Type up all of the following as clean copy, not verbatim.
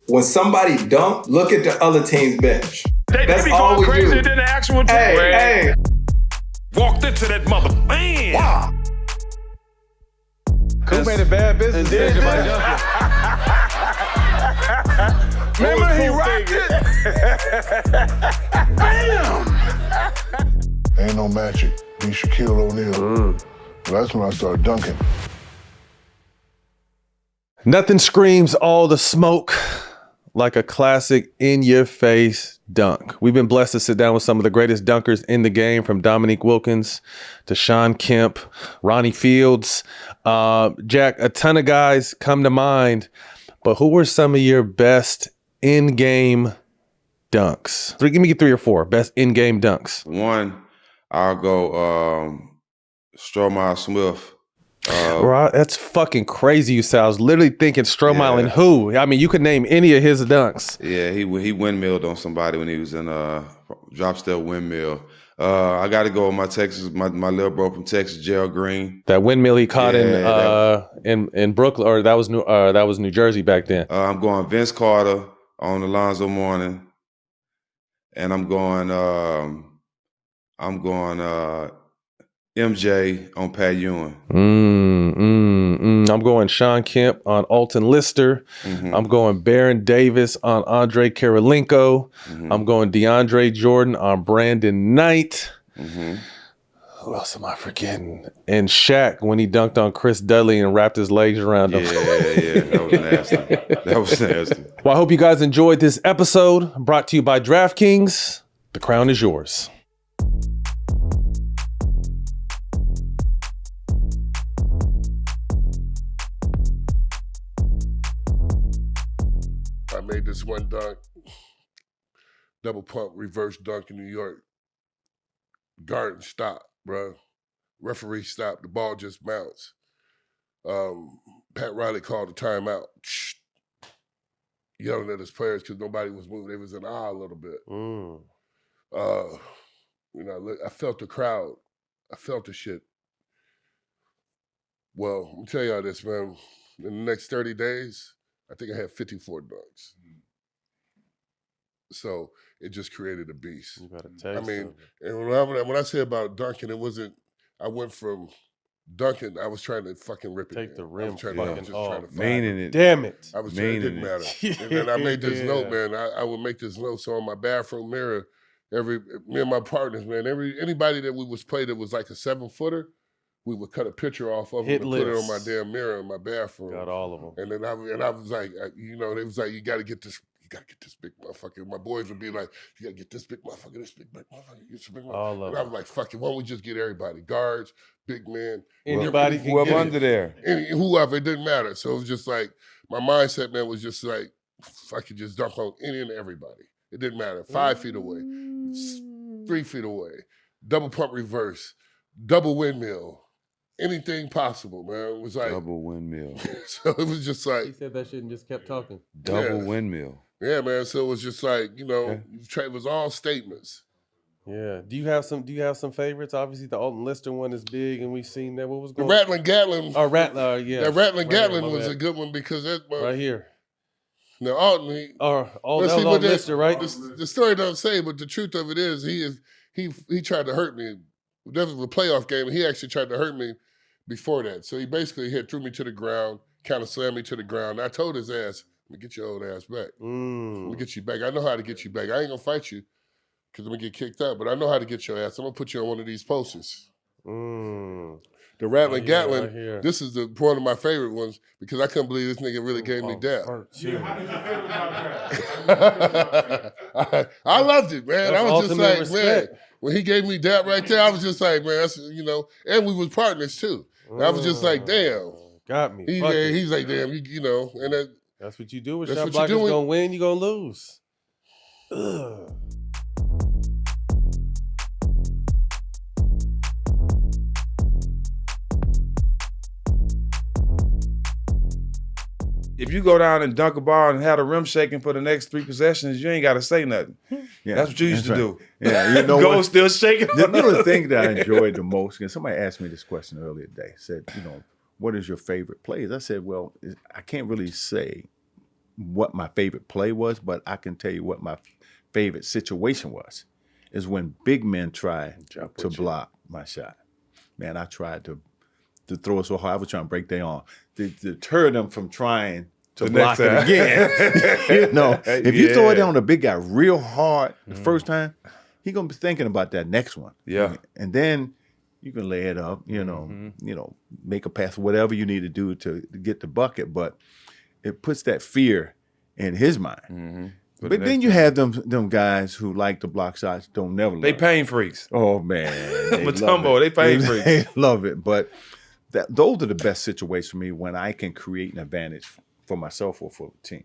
When somebody dunk, look at the other team's bench. That's all we do. They be going crazier than the actual team. Hey. Walked into that mother. Man. Wow. Who made a bad business decision by jumping? Remember he rocked it? Bam! Ain't no magic. Be Shaquille O'Neal. That's when I started dunking. Nothing screams all the smoke like a classic in-your-face dunk. We've been blessed to sit down with some of the greatest dunkers in the game, from Dominique Wilkins to Shawn Kemp, Ronnie Fields. Jack, a ton of guys come to mind, but who were some of your best in-game dunks? Give me 3 or 4 best in-game dunks. One, I'll go Stromae Smith. That's fucking crazy, you said. I was literally thinking Stromae and who? I mean, you could name any of his dunks. Yeah, he windmilled on somebody when he was in drop step windmill. I got to go with my little bro from Texas, Gerald Green. That windmill he caught in Brooklyn, or that was New Jersey back then. I'm going Vince Carter on Alonzo Mourning, and I'm going MJ on Pat Ewing. I'm going Shawn Kemp on Alton Lister. I'm going Baron Davis on Andre Kirilenko. I'm going DeAndre Jordan on Brandon Knight. Who else am I forgetting? And Shaq when he dunked on Chris Dudley and wrapped his legs around him. Yeah, that was nasty. Well, I hope you guys enjoyed this episode, brought to you by DraftKings. The crown is yours. I made this one dunk, double pump, reverse dunk in New York. Garden stopped, bro. Referee stopped. The ball just bounced. Pat Riley called a timeout, yelling at his players because nobody was moving. They was in awe a little bit. I felt the crowd. I felt the shit. Well, let me tell y'all this, man. In the next 30 days, I think I had 54 dunks. So it just created a beast. You gotta taste I mean, it. and when I say about dunking, it wasn't, I went from dunking, I was trying to fucking rip it. Take the rim trying fucking to off. Meaning it. Damn it. I was trying, it didn't matter. And I made this note, man. I would make this note. So on my bathroom mirror, me and my partners, man, anybody that we was play that was like a 7-footer, we would cut a picture off of them and put it on my damn mirror in my bathroom. Got all of them. And then I was like, they was like, you got to get this big motherfucker. My boys would be like, you got to get this big motherfucker, this big motherfucker, this big motherfucker. All of and I was like, fuck it, why don't we just get everybody? Guards, big men. Anybody can whoever get under there. Whoever, it didn't matter. So it was just like, my mindset, man, was just like, I could just dunk on any and everybody. It didn't matter. 5 feet away, 3 feet away, double pump reverse, double windmill. Anything possible, man. It was like Double windmill. So it was just like, He said that shit and just kept talking. Double windmill. Yeah, man. So it was just like, it was all statements. Yeah. Do you have some favorites? Obviously, the Alton Lister one is big, and we've seen that. What was The going? Rattling Gatlin. Oh, Rattler. Yeah. That Rattling Right Gatlin here, was my a good one because that. right here. Now Alton, That was what Alton Lister, right? The story don't say, but the truth of it is, he tried to hurt me. That was a playoff game, and he actually tried to hurt me before that. So he basically threw me to the ground, kind of slammed me to the ground. I told his ass, "Let me get your old ass back. Let me get you back. I know how to get you back. I ain't gonna fight you because I'm gonna get kicked out, but I know how to get your ass. I'm gonna put you on one of these posters." The Rattling Gatlin, right this is one of my favorite ones because I couldn't believe this nigga really gave me dap. How did you feel about that? I loved it, man. That's I was just ultimate like, respect. man, when he gave me dap right there, I was just like, man, that's, and we was partners too. I was just like, damn. Got me. He's like, damn, and that's what you do. When That's shot what you're blockers doing. gonna win, you gonna lose. Ugh. If you go down and dunk a ball and have the rim shaking for the next 3 possessions, you ain't got to say nothing. Yeah, that's what you used to do. Yeah, you know Go what? still shaking. You know the thing that I enjoyed the most, and somebody asked me this question earlier today, said, what is your favorite plays? I said, well, I can't really say what my favorite play was, but I can tell you what my favorite situation was. Is when big men try to block my shot. Man, I tried to throw it so hard. I was trying to break their arm to deter them from trying to block it again. If you throw it down on the big guy real hard the first time, he gonna be thinking about that next one. Yeah. And then you can lay it up, make a pass, whatever you need to do to get the bucket, but it puts that fear in his mind. Mm-hmm. But then you have them guys who like to block shots, don't never learn. They pain freaks. Oh, man. Mutombo, they pain freaks. They love it. But those are the best situations for me when I can create an advantage for myself or for the team.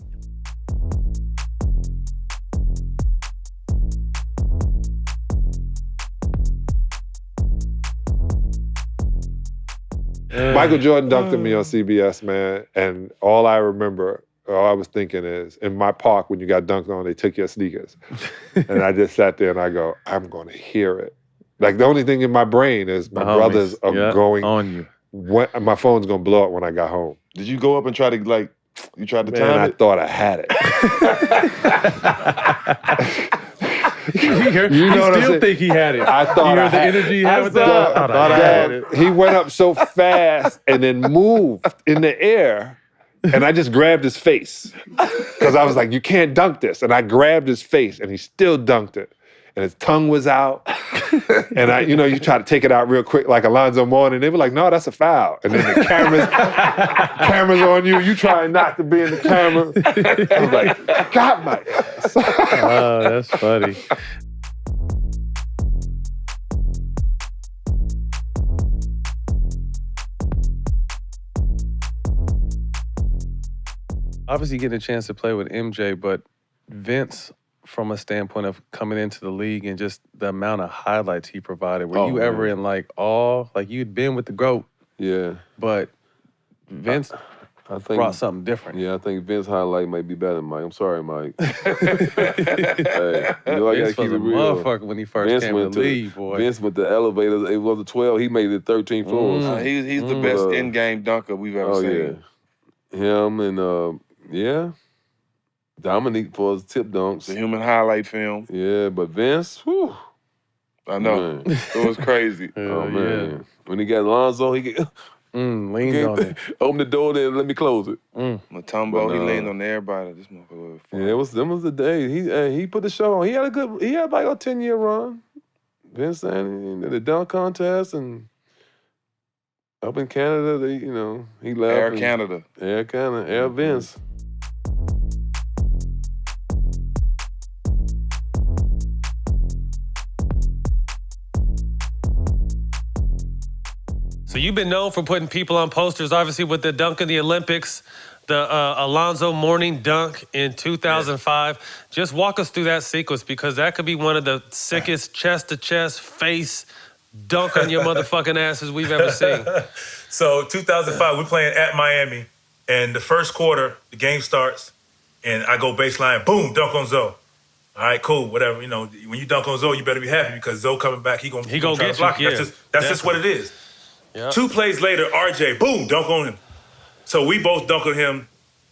Michael Jordan dunked at me on CBS, man, and all I was thinking is, in my park, when you got dunked on, they took your sneakers. And I just sat there and I go, I'm going to hear it. Like, the only thing in my brain is my brothers are going on you. My phone's going to blow up when I got home. Did you go up and try to, you tried to Man, time I it? thought I had it. You know what I'm saying? think he had it. I thought you I heard the had energy he I had with that? thought I had it. He went up so fast and then moved in the air, and I just grabbed his face. Because I was like, you can't dunk this. And I grabbed his face, and he still dunked it. And his tongue was out. And you try to take it out real quick, like Alonzo Mourning. They were like, no, that's a foul. And then the cameras on you. You trying not to be in the camera. I was like, I got my ass. Oh, that's funny. Obviously getting a chance to play with MJ, but Vince, from a standpoint of coming into the league and just the amount of highlights he provided, were you ever in awe? Like, you'd been with the GOAT, Yeah, but Vince I think brought something different. Yeah, I think Vince's highlight might be better than Mike. I'm sorry, Mike. Hey, I Vince gotta was keep a it real. motherfucker when he first Vince came went to the league, boy. Vince with the elevator. It was a 12. He made it 13 floors. He's the best in-game dunker we've ever seen. Yeah, him and Dominique for his tip dunks. The human highlight film. Yeah, but Vince, whew. I know. Man. It was crazy. Oh, man. When he got Alonzo, he leaned on it. Open the door there and let me close it. Mutombo, he leaned on everybody. This motherfucker was fun. Yeah, them was the days. He put the show on. He had like a 10-year run. Vince and the dunk contest and up in Canada, he left. Air Canada. Air Vince. So you've been known for putting people on posters, obviously with the dunk in the Olympics, the Alonzo Mourning dunk in 2005. Just walk us through that sequence, because that could be one of the sickest chest-to-chest face dunk on your motherfucking asses we've ever seen. So 2005, we're playing at Miami, and the first quarter, the game starts, and I go baseline, boom, dunk on Zoe. All right, cool, whatever. When you dunk on Zoe, you better be happy, because Zoe coming back, he gonna try get to block you. you. That's just what it is. Yep. 2 plays later, RJ, boom, dunk on him. So we both dunk on him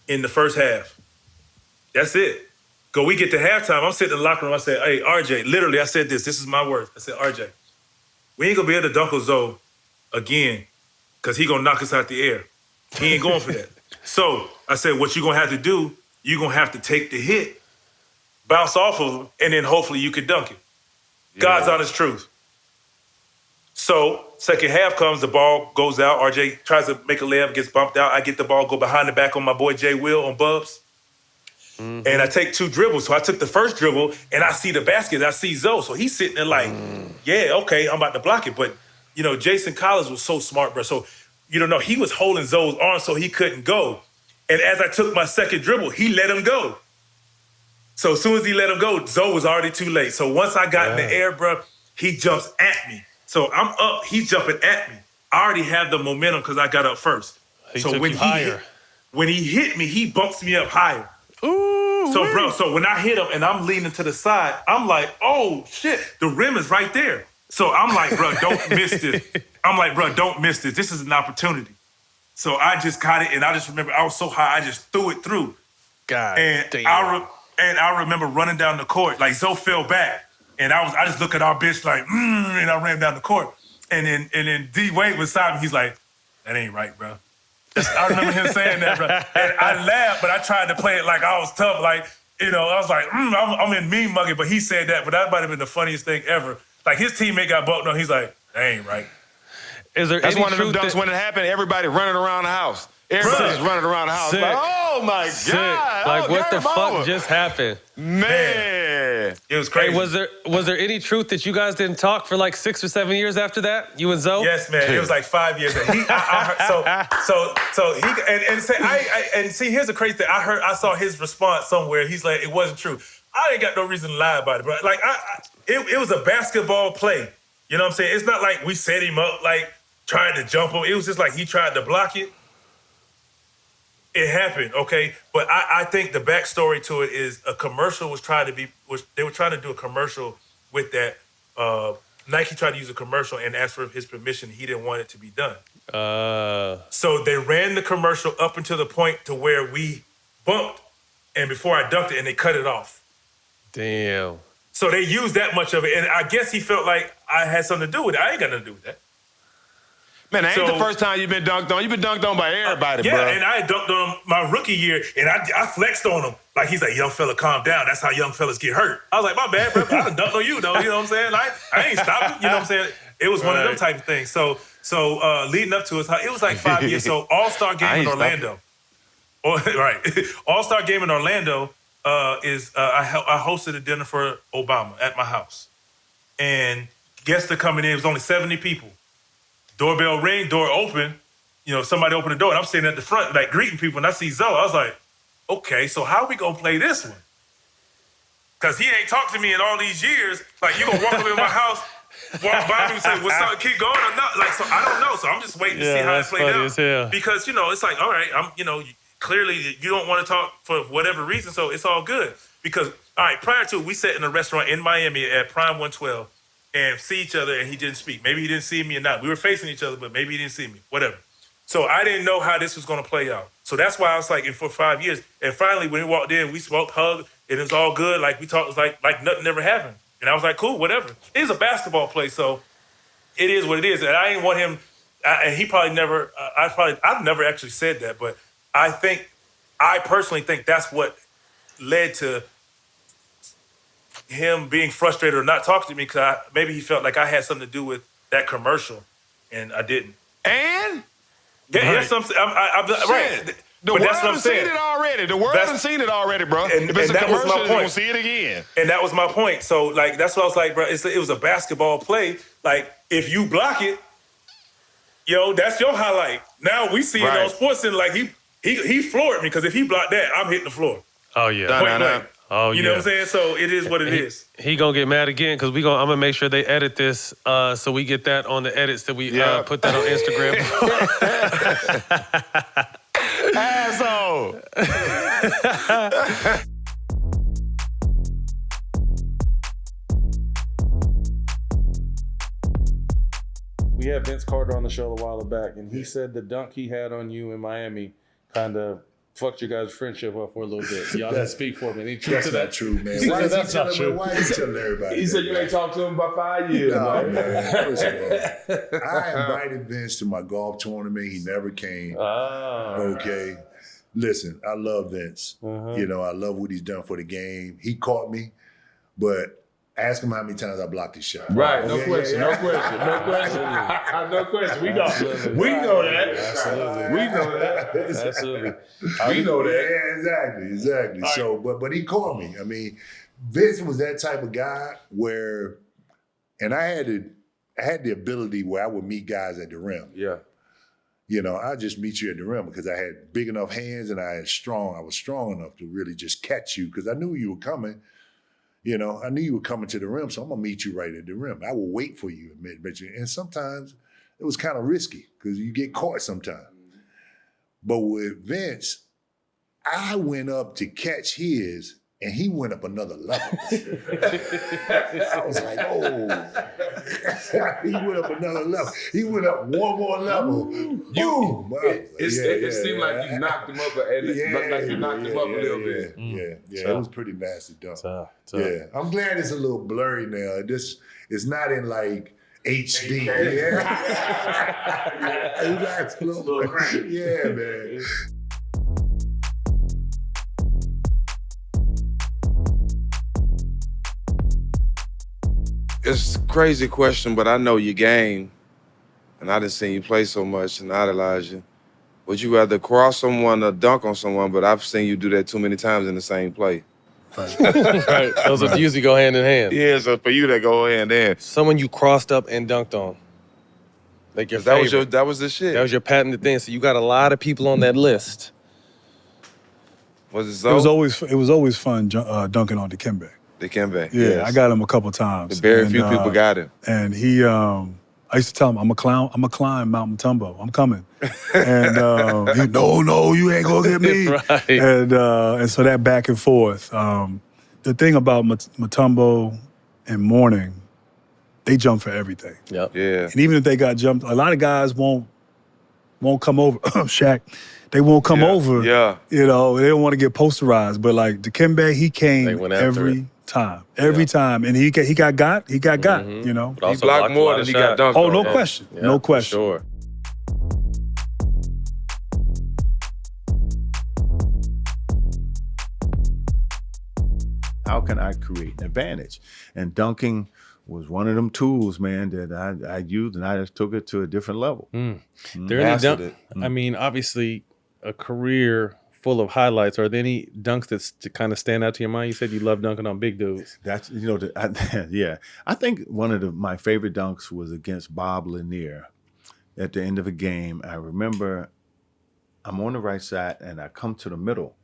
in the first half. That's it. We get to halftime, I'm sitting in the locker room, I said, hey, RJ, literally, I said this is my words. I said, RJ, we ain't gonna be able to dunk on Zoe again, because he gonna knock us out the air. He ain't going for that. So I said, what you gonna have to do, you gonna have to take the hit, bounce off of him, and then hopefully you can dunk it. Yeah. God's honest truth. So second half comes, the ball goes out. RJ tries to make a layup, gets bumped out. I get the ball, go behind the back on my boy Jay Will on Bubs. And I take 2 dribbles. So I took the first dribble, and I see the basket. I see Zoe. So he's sitting there like, yeah, okay, I'm about to block it. But, Jason Collins was so smart, bro. So, he was holding Zoe's arm so he couldn't go. And as I took my second dribble, he let him go. So as soon as he let him go, Zoe was already too late. So once I got in the air, bro, he jumps at me. So I'm up, he's jumping at me. I already have the momentum because I got up first. So when he hit me, he bumps me up higher. Ooh, so when I hit him and I'm leaning to the side, I'm like, oh shit, the rim is right there. So I'm like, bro, don't miss this. Don't miss this. This is an opportunity. So I just caught it, and I just remember I was so high, I just threw it through. God and damn. I remember running down the court. Like, Zoe fell back. And I just look at our bench like, and I ran down the court. And then D Wade was beside me. He's like, that ain't right, bro. I remember him saying that, bro. And I laughed, but I tried to play it like I was tough. Like, I was like, I'm in mean mugging. But he said that, but that might have been the funniest thing ever. Like, his teammate got bumped on. He's like, that ain't right. Is there That's any one of them truth dunks that- when it happened, everybody running around the house. Everybody's running around the house. Sick. Like, oh, my Sick. God. Like, what the game fuck over. just happened? Man. It was crazy. Hey, was there any truth that you guys didn't talk for like 6 or 7 years after that? You and Zoe? Yes, man. It was like 5 years. And see, here's the crazy thing. I saw his response somewhere. He's like, it wasn't true. I ain't got no reason to lie about it, bro. Like, it was a basketball play. You know what I'm saying? It's not like we set him up, like, trying to jump him. It was just like he tried to block it. It happened, okay? But I think the backstory to it is a commercial they were trying to do a commercial with that. Nike tried to use a commercial and asked for his permission. He didn't want it to be done. So they ran the commercial up until the point to where we bumped, and before I dunked it, and they cut it off. Damn. So they used that much of it, and I guess he felt like I had something to do with it. I ain't got nothing to do with that. Man, that ain't the first time you've been dunked on. You've been dunked on by everybody, yeah, bro. and I dunked on him my rookie year, and I flexed on him. Like, he's like, young fella, calm down. That's how young fellas get hurt. I was like, my bad, bro. I done dunked on you, though. You know what I'm saying? Like, I ain't stopping. You know what I'm saying? It was one of them type of things. So leading up to it, it was like 5 years. So All-Star game in Orlando. Right. All-Star game in Orlando is I hosted a dinner for Obama at my house. And guests are coming in. It was only 70 people. Doorbell ring, door open. Somebody opened the door, and I'm sitting at the front, like, greeting people, and I see Zoe. I was like, okay, so how we gonna play this one? Because he ain't talked to me in all these years. Like, you gonna walk up in my house, walk by me and say, what's up, keep going or not? Like, so I don't know. So I'm just waiting to see how it played out. Because, it's like, all right, clearly you don't want to talk for whatever reason, so it's all good. Because, all right, prior to it, we sat in a restaurant in Miami at Prime 112, and see each other, and he didn't speak. Maybe he didn't see me or not. We were facing each other, but maybe he didn't see me. Whatever. So I didn't know how this was going to play out. So that's why I was like, for 5 years. And finally, when he walked in, we smoked, hugged, and it was all good. Like, we talked, it was like nothing ever happened. And I was like, cool, whatever. It is a basketball play, so it is what it is. And I didn't want him, and he probably never, I've never actually said that, but I personally think that's what led to him being frustrated or not talking to me, because maybe he felt like I had something to do with that commercial, and I didn't. And? Yeah, right. Right. The world has seen it already. The world has seen it already, bro. And, if it's and a that was commercial, my you're point. going to see it again. And that was my point. So, like, that's what I was like, bro. It was a basketball play. Like, if you block it, that's your highlight. Now we see it on SportsCenter. Like, he floored me, because if he blocked that, I'm hitting the floor. Oh, yeah. Point blank. Oh, you know what I'm saying? So it is what it is. He gonna get mad again, because I'm gonna make sure they edit this, so we get that on the edits, that we put that on Instagram. Asshole. We had Vince Carter on the show a while back, and he said the dunk he had on you in Miami kind of fucked your guys' friendship up for a little bit. Y'all didn't speak for me. Any truth to that? That's not true, man. Why is he telling everybody? He said you ain't talked to him about 5 years. No, man. First of all, I invited Vince to my golf tournament. He never came. Okay. Listen, I love Vince. I love what he's done for the game. He caught me, but ask him how many times I blocked his shot. Right, no question. We know that. Absolutely. We know that. Absolutely. We know that. Yeah, exactly. All so, right. but he caught me. I mean, Vince was that type of guy where, and I had the ability where I would meet guys at the rim. Yeah. I just meet you at the rim because I had big enough hands and I was strong enough to really just catch you because I knew you were coming. I knew you were coming to the rim, so I'm going to meet you right at the rim. I will wait for you. And sometimes it was kind of risky because you get caught sometimes. But with Vince, I went up to catch his, And he went up another level. I was like, oh. He went up another level. He went up one more level. Boom. It seemed like you knocked him up, and it looked like you knocked him up a little bit. Yeah, it was pretty nasty dunk. Yeah, I'm glad it's a little blurry now. It's not in like HD. That's a little crazy. Yeah, man. It's a crazy question, but I know your game, and I done seen you play so much and idolize you. Would you rather cross someone or dunk on someone? But I've seen you do that too many times in the same play. Right. Those usually go hand in hand. Yeah, so for you, that go hand in hand. Someone you crossed up and dunked on. Like your favorite. That was the shit. That was your patented thing. So you got a lot of people on that list. Was it so? It was always fun dunking on Dikembe. Dikembe. Yeah, yes. I got him a couple times. Very few people got him. And he, I used to tell him, I'm a climb Mount Mutombo. I'm coming. And he, no, you ain't gonna get me. Right. And so that back and forth. The thing about Mutombo and Mourning, they jump for everything. Yep. Yeah. And even if they got jumped, a lot of guys won't come over. Shaq, they won't come over. Yeah. You know, they don't want to get posterized. But like Dikembe, he came every time. Every time. And he got, you know. He blocked more than he got dunked on. Oh, no question. Yeah, no question. Sure. How can I create an advantage? And dunking was one of them tools, man, that I used, and I just took it to a different level. There any dunk? I mean, obviously, a career full of highlights. Are there any dunks that kind of stand out to your mind? You said you love dunking on big dudes. That's yeah. I think one of my favorite dunks was against Bob Lanier at the end of a game. I remember I'm on the right side and I come to the middle,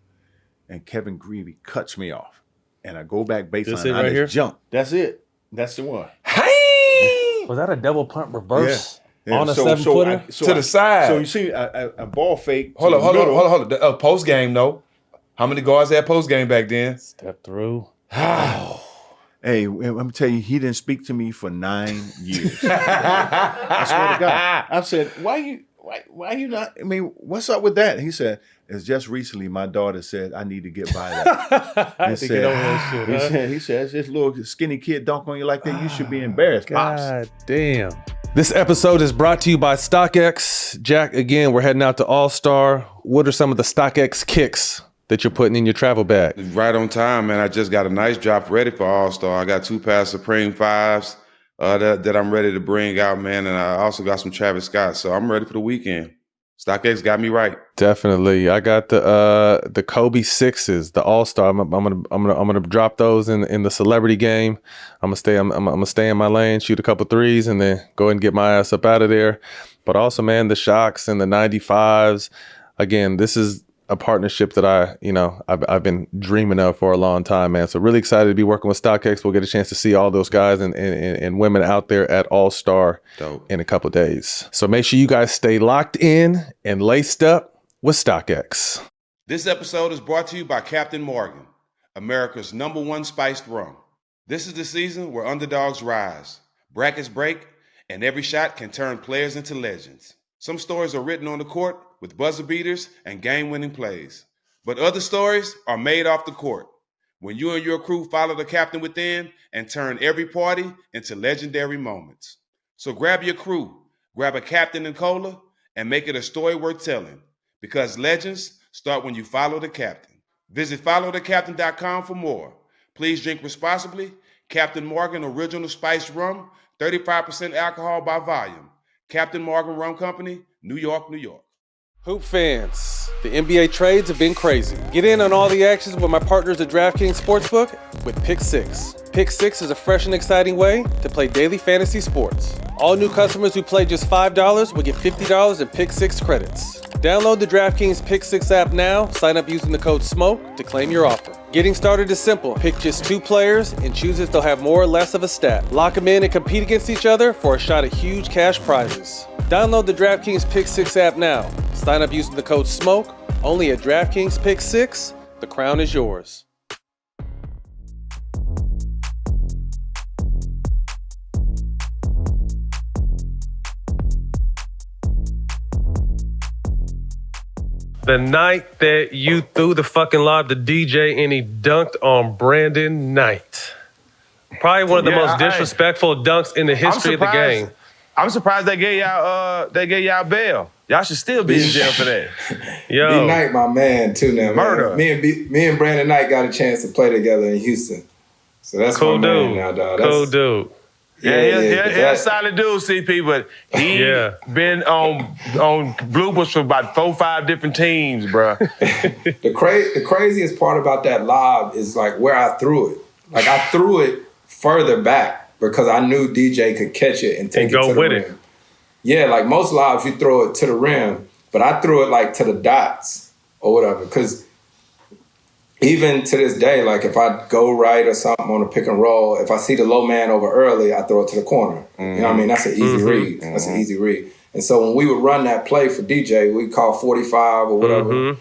and Kevin Greavy cuts me off, and I go back baseline. This it right here? Jump. That's it. That's the one. Hey! Was that a double pump reverse? Yeah. On a 7-footer? To the side. So you see a ball fake. Hold on. Post game, though. How many guards had post game back then? Step through. Hey, let me tell you, he didn't speak to me for 9 years. I swear to God. I said, why you not? I mean, what's up with that? He said, it's just recently my daughter said I need to get by that. He said, this little skinny kid dunk on you like that, you should be embarrassed, Pops. God damn. This episode is brought to you by StockX. Jack, again, we're heading out to All-Star. What are some of the StockX kicks that you're putting in your travel bag? Right on time, man. I just got a nice drop ready for All-Star. I got 2 pairs Supreme 5s that I'm ready to bring out, man. And I also got some Travis Scott. So I'm ready for the weekend. StockX got me right. Definitely. I got the Kobe 6s, the All-Star. I'm gonna drop those in the celebrity game. I'm gonna stay in my lane, shoot a couple threes, and then go ahead and get my ass up out of there. But also, man, the Shocks and the 95s. Again, this is a partnership that I've been dreaming of for a long time, man. So really excited to be working with StockX. We'll get a chance to see all those guys and women out there at All-Star in a couple of days. So make sure you guys stay locked in and laced up with StockX. This episode is brought to you by Captain Morgan, America's #1 spiced rum. This is the season where underdogs rise, brackets break, and every shot can turn players into legends. Some stories are written on the court with buzzer beaters and game-winning plays. But other stories are made off the court, when you and your crew follow the captain within and turn every party into legendary moments. So grab your crew, grab a captain and cola, and make it a story worth telling, because legends start when you follow the captain. Visit followthecaptain.com for more. Please drink responsibly. Captain Morgan Original Spiced Rum, 35% alcohol by volume. Captain Morgan Rum Company, New York, New York. Hoop fans, the NBA trades have been crazy. Get in on all the actions with my partners at DraftKings Sportsbook with Pick 6. Pick 6 is a fresh and exciting way to play daily fantasy sports. All new customers who play just $5 will get $50 in Pick 6 credits. Download the DraftKings Pick 6 app now, sign up using the code SMOKE to claim your offer. Getting started is simple. Pick just 2 players and choose if they'll have more or less of a stat. Lock them in and compete against each other for a shot at huge cash prizes. Download the DraftKings Pick 6 app now. Sign up using the code SMOKE, only at DraftKings Pick 6. The crown is yours. The night that you threw the fucking lob to DJ and he dunked on Brandon Knight. Probably one of the most disrespectful dunks in the history of the game. I'm surprised they gave y'all bail. Y'all should still be in jail for that. Yo. B-Knight, my man, too now, man. Murder. Me and Brandon Knight got a chance to play together in Houston. So that's Cool my man dude. now, dog. Cool dude. Yeah, he's a solid dude, CP, but he been on bloopers for about 4 or 5 different teams, bro. The craziest part about that lob is like where I threw it. Like I threw it further back because I knew DJ could catch it and take it to the rim. Yeah, like most lobs you throw it to the rim, but I threw it like to the dots or whatever. Because even to this day, like if I go right or something on a pick and roll, if I see the low man over early, I throw it to the corner. You know what I mean? That's an easy read. That's an easy read. And so when we would run that play for DJ, we'd call 45 or whatever.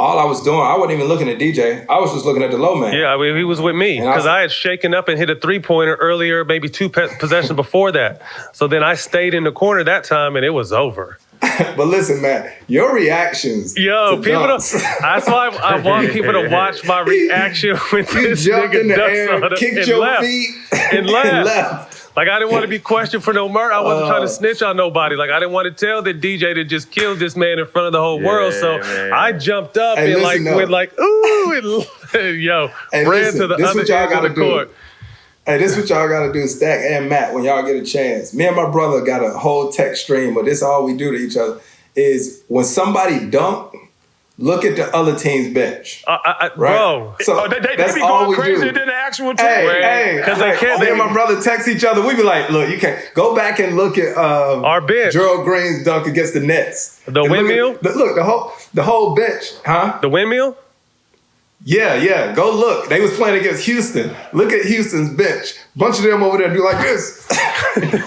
All I was doing, I wasn't even looking at DJ. I was just looking at the low man. Yeah, I mean, he was with me because I had shaken up and hit a three-pointer earlier, maybe 2 possessions before that. So then I stayed in the corner that time, and it was over. But listen, man, your reactions. Yo, people don't. That's why I want people to watch my reaction when this jumped nigga in the ducks air, on him kicked and your left. feet, and left. and left. Like, I didn't want to be questioned for no murder. I wasn't trying to snitch on nobody. Like, I didn't want to tell that DJ that just killed this man in front of the whole world. So I jumped up and went like, ooh, and yo, ran to the other end of the court. Hey, this is what y'all got to do, Stack and Matt, when y'all get a chance. Me and my brother got a whole text stream, but this is all we do to each other, is when somebody dunk, look at the other team's bench. Right? Bro. So they that's be all going we crazier do. than the actual team. Hey, because they can't. Me and my brother text each other. We be like, look, you can't. Go back and look at our bench. Gerald Green's dunk against the Nets. The windmill? Look, the whole bench, huh? The windmill? Yeah. Go look. They was playing against Houston. Look at Houston's bench. Bunch of them over there do like this.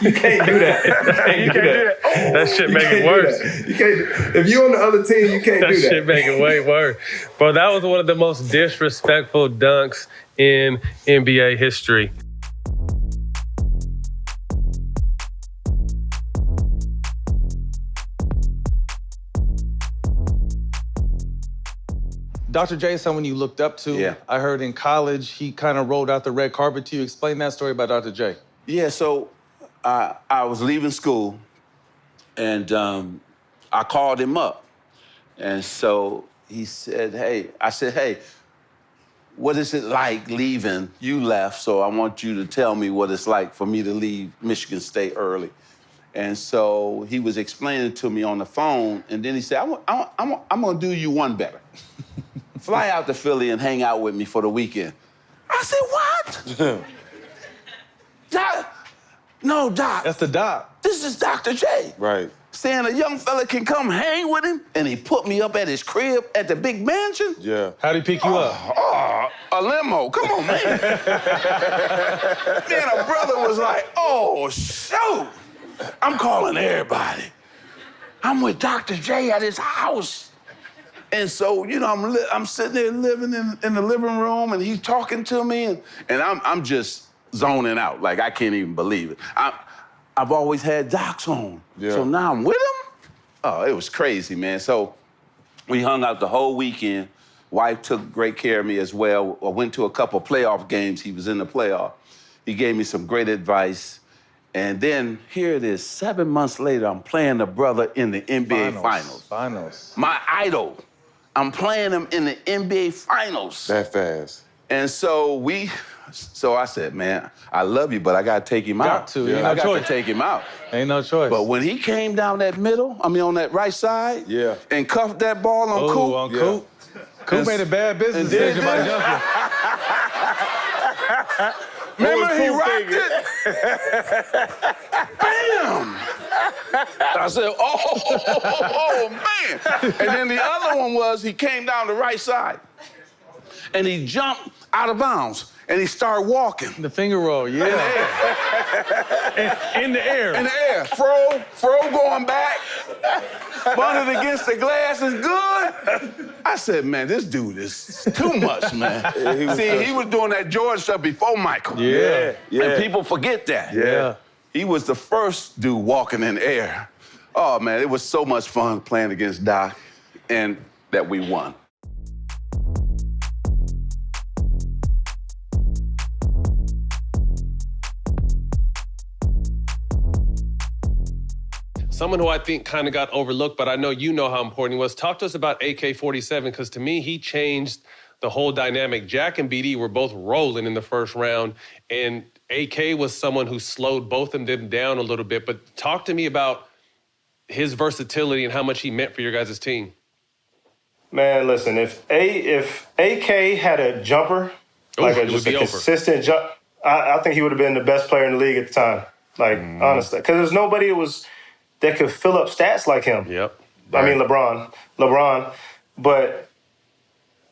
You can't do that. You can't do that. That shit make it worse. You can't. If you on the other team, you can't do that. That shit make it way worse. Bro, that was one of the most disrespectful dunks in NBA history. Dr. J is someone you looked up to. Yeah. I heard in college he kind of rolled out the red carpet to you. Explain that story about Dr. J. Yeah, so I was leaving school, and I called him up. And so he said, I said, hey, what is it like leaving? You left, so I want you to tell me what it's like for me to leave Michigan State early. And so he was explaining to me on the phone, and then he said, I'm gonna do you one better. Fly out to Philly and hang out with me for the weekend. I said, what? Doc? No, Doc. That's the doc. This is Dr. J. Right. Saying a young fella can come hang with him, and he put me up at his crib at the big mansion. Yeah. How'd he pick you up? A limo. Come on, man. Then a brother was like, oh, shoot. I'm calling everybody. I'm with Dr. J at his house. And so, you know, I'm sitting there living in the living room, and he's talking to me, and I'm just zoning out. Like, I can't even believe it. I've always had docs on. Yeah. So now I'm with him? Oh, it was crazy, man. So we hung out the whole weekend. Wife took great care of me as well. I went to a couple playoff games. He was in the playoff. He gave me some great advice. And then here it is, 7 months later, I'm playing the brother in the NBA Finals. My idol. I'm playing him in the NBA Finals. That fast. And so I said, man, I love you, but I gotta take him out. I got to take him out. Ain't no choice. But when he came down that middle, on that right side, and cuffed that ball on Coop. Coop. Coop made a bad business decision by jumping. Remember he rocked it? Bam! I said, oh, man. And then the other one was he came down the right side, and he jumped out of bounds, and he started walking. The finger roll, In the air. In the air. Fro going back. Bunted against the glass is good. I said, man, this dude is too much, man. He was doing that George stuff before Michael. Yeah. And people forget that. Yeah. He was the first dude walking in the air. Oh, man, it was so much fun playing against Doc. and that we won. Someone who I think kind of got overlooked, but I know you know how important he was. Talk to us about AK-47, because to me, he changed the whole dynamic. Jack and BD were both rolling in the first round, and AK was someone who slowed both of them down a little bit. But talk to me about his versatility and how much he meant for your guys' team. Man, listen, if AK had a jumper, just a consistent jump, I think he would have been the best player in the league at the time. Honestly, because there's nobody that could fill up stats like him. Yep. I mean, LeBron, but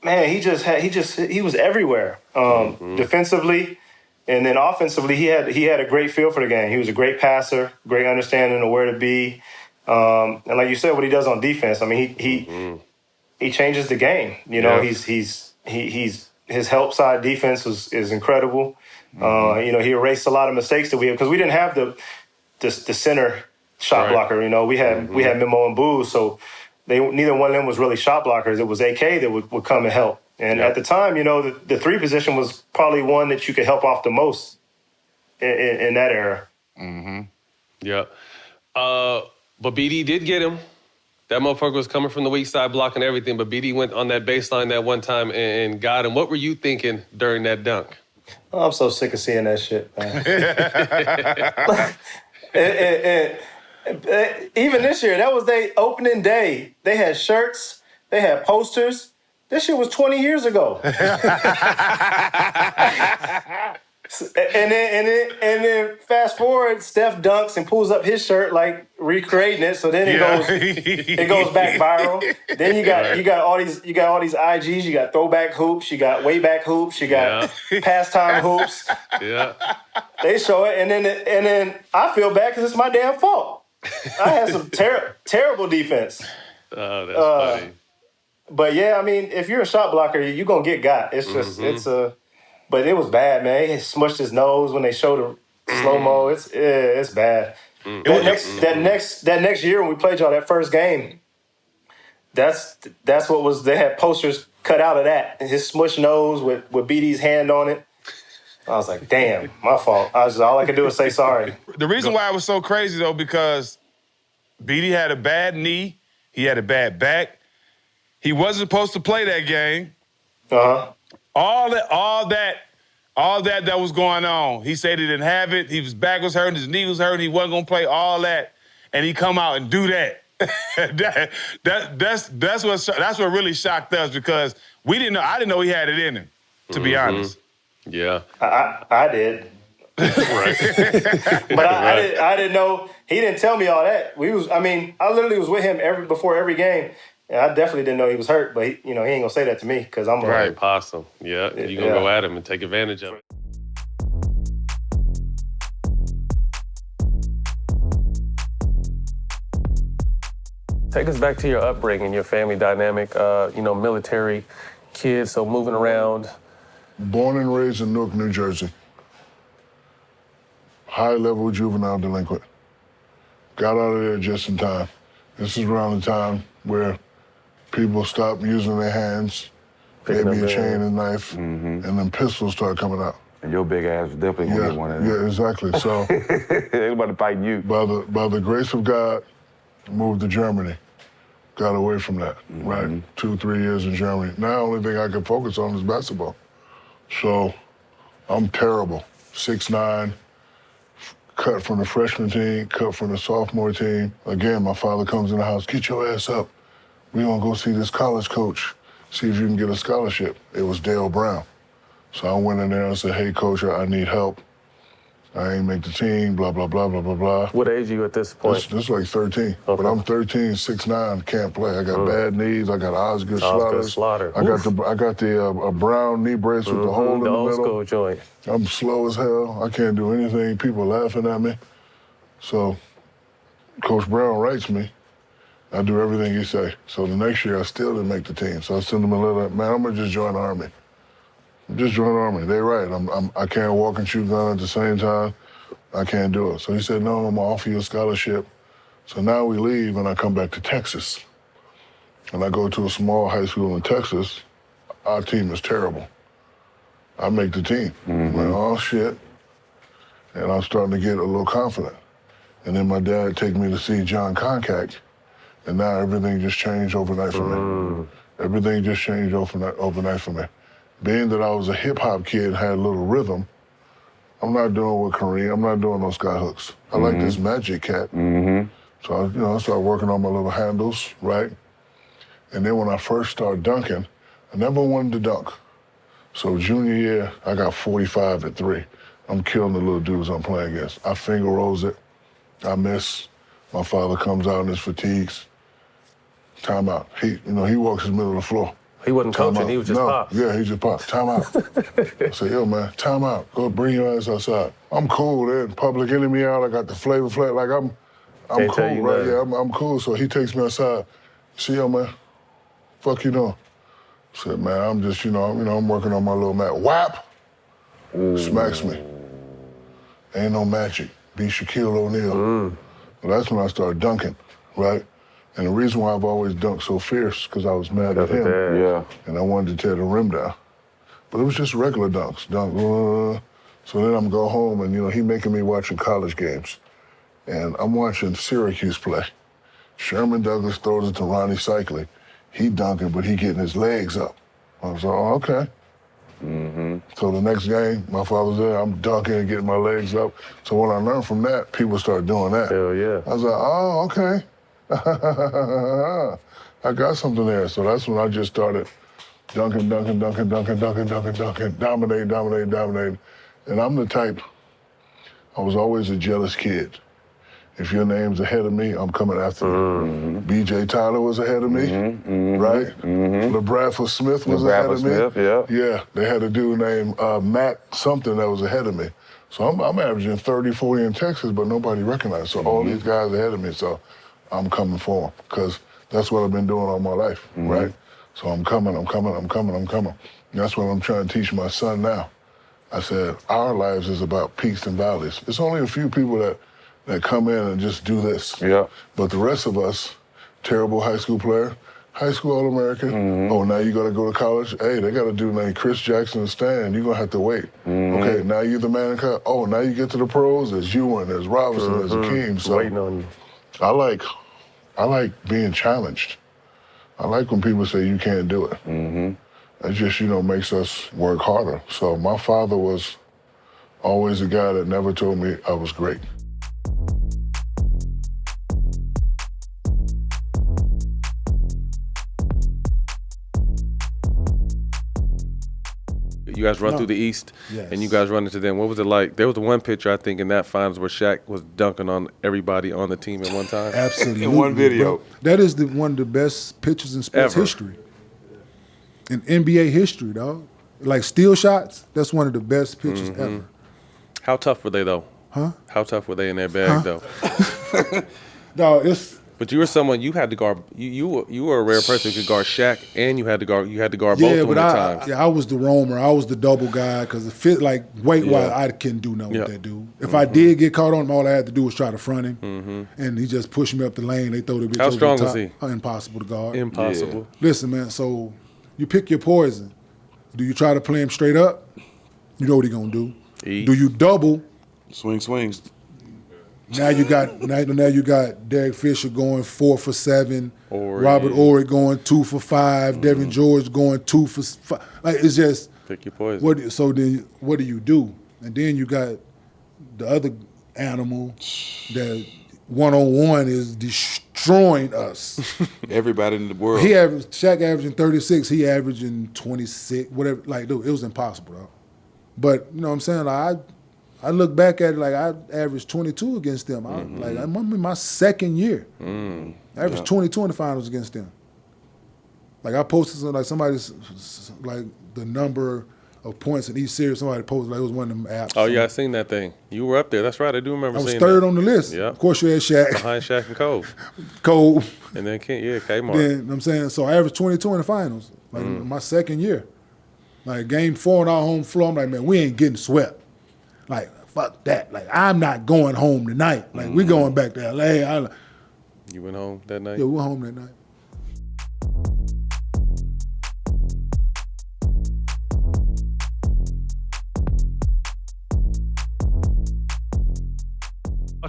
man, he was everywhere. Defensively, and then offensively, he had a great feel for the game. He was a great passer, great understanding of where to be, and like you said, what he does on defense. I mean, he changes the game. You know, he's his help side defense is incredible. You know, he erased a lot of mistakes that we had because we didn't have the center shot blocker. You know, we had Memo and Booz, so neither one of them was really shot blockers. It was AK that would come and help. And at the time, you know, the three position was probably one that you could help off the most in that era. Yeah. But BD did get him. That motherfucker was coming from the weak side, blocking everything, but BD went on that baseline that one time and got him. What were you thinking during that dunk? Oh, I'm so sick of seeing that shit, man. Even this year, that was their opening day. They had shirts, they had posters. This shit was 20 years ago. and then fast forward, Steph dunks and pulls up his shirt like recreating it. So then it goes back viral. Then you got all these IGs. You got throwback hoops. You got way back hoops. You got pastime hoops. Yeah, they show it, and then I feel bad because it's my damn fault. I had some terrible defense. Oh, that's funny. But yeah, I mean, if you're a shot blocker, you're gonna get got. It's just but it was bad, man. He smushed his nose when they showed the slow-mo. It's bad. That next year when we played y'all that first game, that's what was. They had posters cut out of that. His smushed nose with BD's hand on it. I was like, damn, my fault. All I could do was say sorry. The reason why it was so crazy though, because BD had a bad knee, he had a bad back. He wasn't supposed to play that game. All that was going on. He said he didn't have it. His back was hurting, his knee was hurting. He wasn't gonna play all that, and he come out and do that. That's what really shocked us because we didn't know. I didn't know he had it in him, to be honest. Yeah, I did. Right. But I didn't know. He didn't tell me all that. I literally was with him before every game. And I definitely didn't know he was hurt, but he ain't gonna say that to me because I'm right. Possum. Yeah, you're gonna go at him and take advantage of it. Take us back to your upbringing, your family dynamic. Military kids, so moving around. Born and raised in Newark, New Jersey. High-level juvenile delinquent. Got out of there just in time. This is around the time where people stop using their hands, maybe a chain and knife, and then pistols start coming out. And your big ass was definitely gonna get one of them. Yeah, exactly. So everybody fighting you. By the grace of God, moved to Germany. Got away from that, right? 2-3 years in Germany. Now the only thing I can focus on is basketball. So I'm terrible. 6'9", cut from the freshman team, cut from the sophomore team. Again, my father comes in the house, get your ass up. We gonna go see this college coach, see if you can get a scholarship. It was Dale Brown. So I went in there and said, hey, coach, I need help. I ain't make the team, blah, blah, blah, blah, blah, blah. What age are you at this point? This is like 13. Okay. But I'm 13, 6'9", can't play. I got bad knees. I got Osgood Slaughter. I got the brown knee brace with the hole in the middle. Old school joint. I'm slow as hell. I can't do anything. People laughing at me. So Coach Brown writes me. I do everything he say. So the next year, I still didn't make the team. So I send him a letter, man, I'm gonna just join the Army. Just join the Army. They right. I can't walk and shoot gun at the same time. I can't do it. So he said, no, I'm gonna offer you a scholarship. So now we leave and I come back to Texas. and I go to a small high school in Texas, our team is terrible. I make the team. I'm like, oh shit. And I'm starting to get a little confident. And then my dad take me to see John Concact, and now everything just changed overnight for me. Everything just changed overnight for me. Being that I was a hip-hop kid, had a little rhythm, I'm not doing with Kareem, I'm not doing those sky hooks. I like this magic cat. So I started working on my little handles, right? And then when I first started dunking, I never wanted to dunk. So junior year, I got 45 at 3. I'm killing the little dudes I'm playing against. I finger rolls it, I miss. My father comes out in his fatigues. Timeout. He walks in the middle of the floor. He wasn't coaching, he was just pops. Yeah, he just pops. Timeout. I say, yo, man, timeout. Go bring your ass outside. I'm cool. Then Public Enemy out. I got the Flavor Flat. Like, I'm cool, right? Yeah, I'm cool. So he takes me outside. See, yo, man, fuck you doing? I said, man, I'm just, I'm working on my little mat. Whap! Smacks me. Ain't no magic. Be Shaquille O'Neal. Well, that's when I started dunking, right? And the reason why I've always dunked so fierce because I was mad at him. Yeah. And I wanted to tear the rim down. But it was just regular dunks. So then I'm go home and, he making me watching college games. And I'm watching Syracuse play. Sherman Douglas throws it to Ronnie Cycling. He dunking, but he getting his legs up. I was like, oh, okay. So the next game, my father's there, I'm dunking and getting my legs up. So when I learned from that, people started doing that. Hell yeah. I was like, oh, okay. I got something there. So that's when I just started dunking, dominating. And I'm the type, I was always a jealous kid. If your name's ahead of me, I'm coming after you. B.J. Tyler was ahead of me, right? LeBradford Smith was ahead of me. Yeah, they had a dude named Matt something that was ahead of me. So I'm averaging 30, 40 in Texas, but nobody recognized. So all these guys ahead of me, so I'm coming for them because that's what I've been doing all my life, right? So I'm coming. And that's what I'm trying to teach my son now. I said, our lives is about peaks and valleys. It's only a few people that come in and just do this. Yeah. But the rest of us, terrible high school player, high school All-American, oh, now you got to go to college? Hey, they got a dude named Chris Jackson and Stan. You're going to have to wait. Okay, now you're the man in college. Oh, now you get to the pros. There's Ewan, there's Robinson, there's Akeem. So Waiting on you. I like being challenged. I like when people say you can't do it. It just, makes us work harder. So my father was always a guy that never told me I was great. You guys run through the East, and you guys run into them. What was it like? There was one picture, I think, in that finals where Shaq was dunking on everybody on the team at one time. Absolutely. In one video. Bro, that is one of the best pictures in sports history. In NBA history, dog. Like steal shots, that's one of the best pictures ever. How tough were they, though? Huh? How tough were they in their bag, though? Dog, it's... But you were someone you had to guard. You were a rare person who could guard Shaq, and you had to guard both of them at times. I was the roamer. I was the double guy because it fit like weight-wise. I couldn't do nothing with that dude. If I did get caught on him, all I had to do was try to front him, and he just pushed me up the lane. They throw the bitch How over strong the top. was he? Impossible to guard. Impossible. Yeah. Listen, man. So you pick your poison. Do you try to play him straight up? You know what he gonna do. Do you double? Swings. Now you got Derek Fisher going 4 for 7, Robert Horry going 2 for 5, Devin George going 2 for 5. Like it's just pick your poison. So then what do you do? And then you got the other animal that one-on-one is destroying us. Everybody in the world. Shaq averaging 36, he averaging 26, whatever. Like, dude, it was impossible, bro. But you know what I'm saying? Like, I look back at it like I averaged 22 against them. I'm in my second year. I averaged 22 in the finals against them. Like I posted like somebody's like the number of points in each series. Somebody posted like it was one of them apps. Oh yeah, I seen that thing. You were up there. That's right. I do remember. I was seeing third that. on the list. Yeah. Of course you had Shaq. Behind Shaq and Cole. And then K-Mart. Then you know what I'm saying, so I averaged 22 in the finals. Like my second year. Like game 4 on our home floor, I'm like, man, we ain't getting swept. Like, fuck that. Like, I'm not going home tonight. Like, we going back to L.A. You went home that night? Yeah, we went home that night.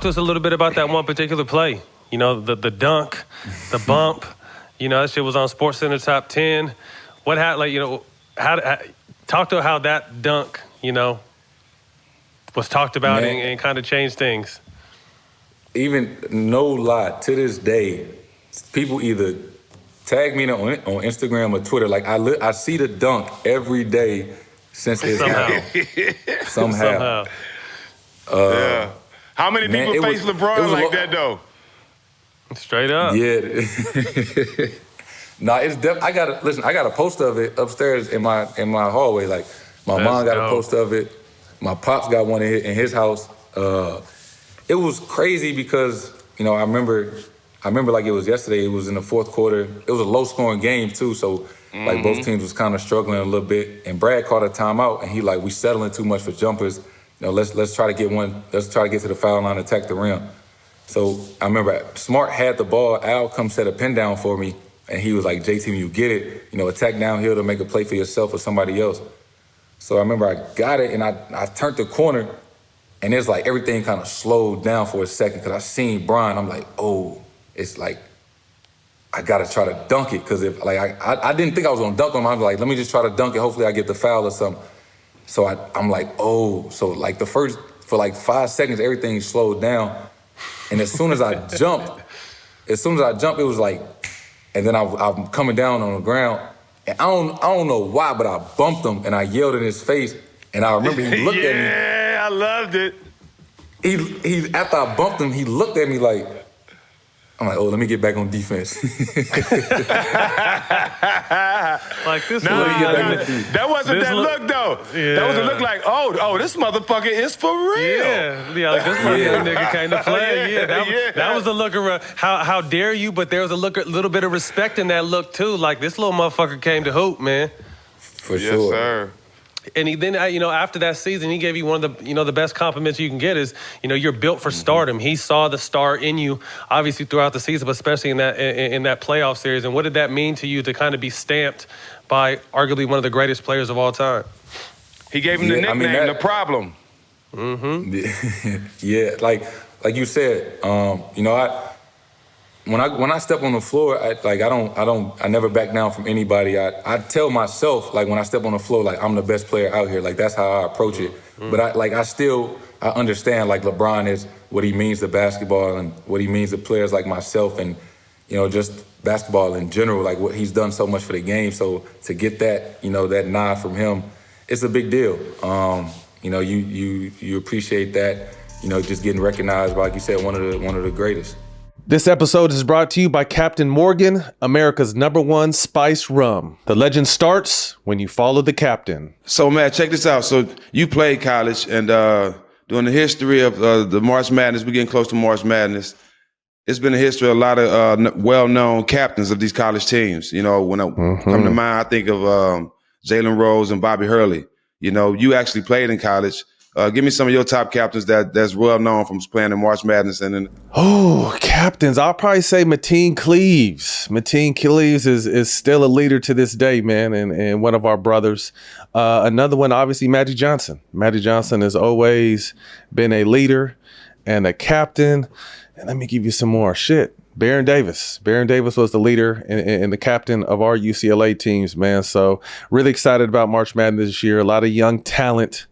Talk to us a little bit about that one particular play. You know, the dunk, the bump. You know, that shit was on SportsCenter Top 10. What happened? Like, you know, how talk to how that dunk, you know, was talked about and kind of changed things. Even no lie, to this day, people either tag me on Instagram or Twitter. Like I see the dunk every day since it's happened. Somehow. Yeah. How many people face LeBron like that though? Straight up. Yeah. Nah, it's I got a poster of it upstairs in my hallway. Like my mom got a poster of it. My pops got one in his house. It was crazy because, you know, I remember like it was yesterday. It was in the fourth quarter. It was a low-scoring game too, so like both teams was kind of struggling a little bit. And Brad called a timeout, and he like, we settling too much for jumpers. You know, let's try to get one. Let's try to get to the foul line and attack the rim. So I remember Smart had the ball. Al come set a pin down for me, and he was like, "JT, you get it. You know, attack downhill to make a play for yourself or somebody else." So I remember I got it, and I turned the corner. And it's like everything kind of slowed down for a second because I seen Brian. I'm like, oh, it's like, I got to try to dunk it. Because if like I didn't think I was going to dunk him. I was like, let me just try to dunk it. Hopefully I get the foul or something. So I'm like, oh. So like for like 5 seconds, everything slowed down. And as soon as I jumped, it was like, and then I'm coming down on the ground. And I don't know why, but I bumped him and I yelled in his face. And I remember he looked at me. Yeah, I loved it. He after I bumped him, he looked at me like, I'm like, oh, let me get back on defense. Like this. That wasn't that look though. Yeah. That was a look like, oh, this motherfucker is for real. Yeah, like this nigga came to play. Yeah, that was the look of how dare you? But there was a little bit of respect in that look too. Like this little motherfucker came to hoop, man. For sure. Yes, sir. And then, you know, after that season, he gave you one of the, you know, the best compliments you can get is, you know, you're built for stardom. He saw the star in you, obviously throughout the season, but especially in that playoff series. And what did that mean to you to kind of be stamped by arguably one of the greatest players of all time? He gave him the nickname, The Problem. Mm-hmm. Yeah, like you said, you know, when I step on the floor, I never back down from anybody. I tell myself, like when I step on the floor, like I'm the best player out here. Like that's how I approach it. But I understand like LeBron is what he means to basketball and what he means to players like myself and, you know, just basketball in general, like what he's done so much for the game. So to get that, you know, that nod from him, it's a big deal. You know, you appreciate that, you know, just getting recognized by, like you said, one of the greatest. This episode is brought to you by Captain Morgan, America's #1 spiced rum. The legend starts when you follow the captain. So, Matt, check this out. So you played college, and during the history of the March Madness, we're getting close to March Madness. It's been a history of a lot of well-known captains of these college teams. You know, when I come to mind, I think of Jalen Rose and Bobby Hurley. You know, you actually played in college. Give me some of your top captains that's well known from playing in March Madness and captains. I'll probably say Mateen Cleaves. Mateen Cleaves is still a leader to this day, man, and one of our brothers. Another one, obviously, Magic Johnson. Magic Johnson has always been a leader and a captain. And let me give you some more shit. Baron Davis. Baron Davis was the leader and the captain of our UCLA teams, man. So really excited about March Madness this year. A lot of young talent.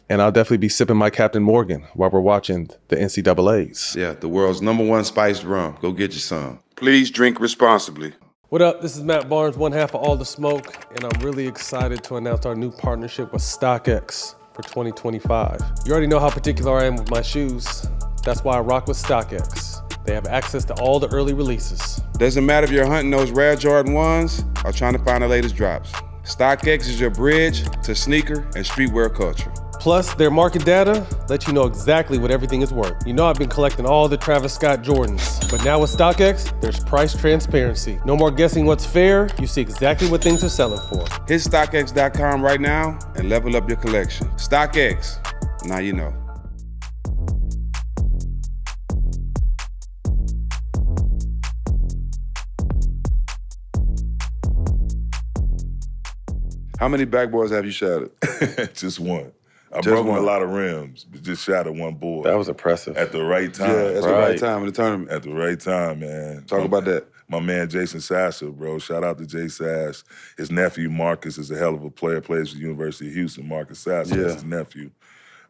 And I'll definitely be sipping my Captain Morgan while we're watching the NCAAs. Yeah, the world's #1 spiced rum. Go get you some. Please drink responsibly. What up? This is Matt Barnes, one half of All the Smoke, and I'm really excited to announce our new partnership with StockX for 2025. You already know how particular I am with my shoes. That's why I rock with StockX. They have access to all the early releases. Doesn't matter if you're hunting those rare Jordan 1s or trying to find the latest drops. StockX is your bridge to sneaker and streetwear culture. Plus, their market data lets you know exactly what everything is worth. You know I've been collecting all the Travis Scott Jordans, but now with StockX, there's price transparency. No more guessing what's fair. You see exactly what things are selling for. Hit StockX.com right now and level up your collection. StockX, now you know. How many backboards have you shattered? Just one. I broke a lot of rims, but just shot at one board. That was impressive. At the right time. Yeah, that's the right time in the tournament. At the right time, man. Talk about that. My man Jayson Sasser, bro. Shout out to Jay Sass. His nephew Marcus is a hell of a player. Plays for the University of Houston. Marcus Sasser is his nephew.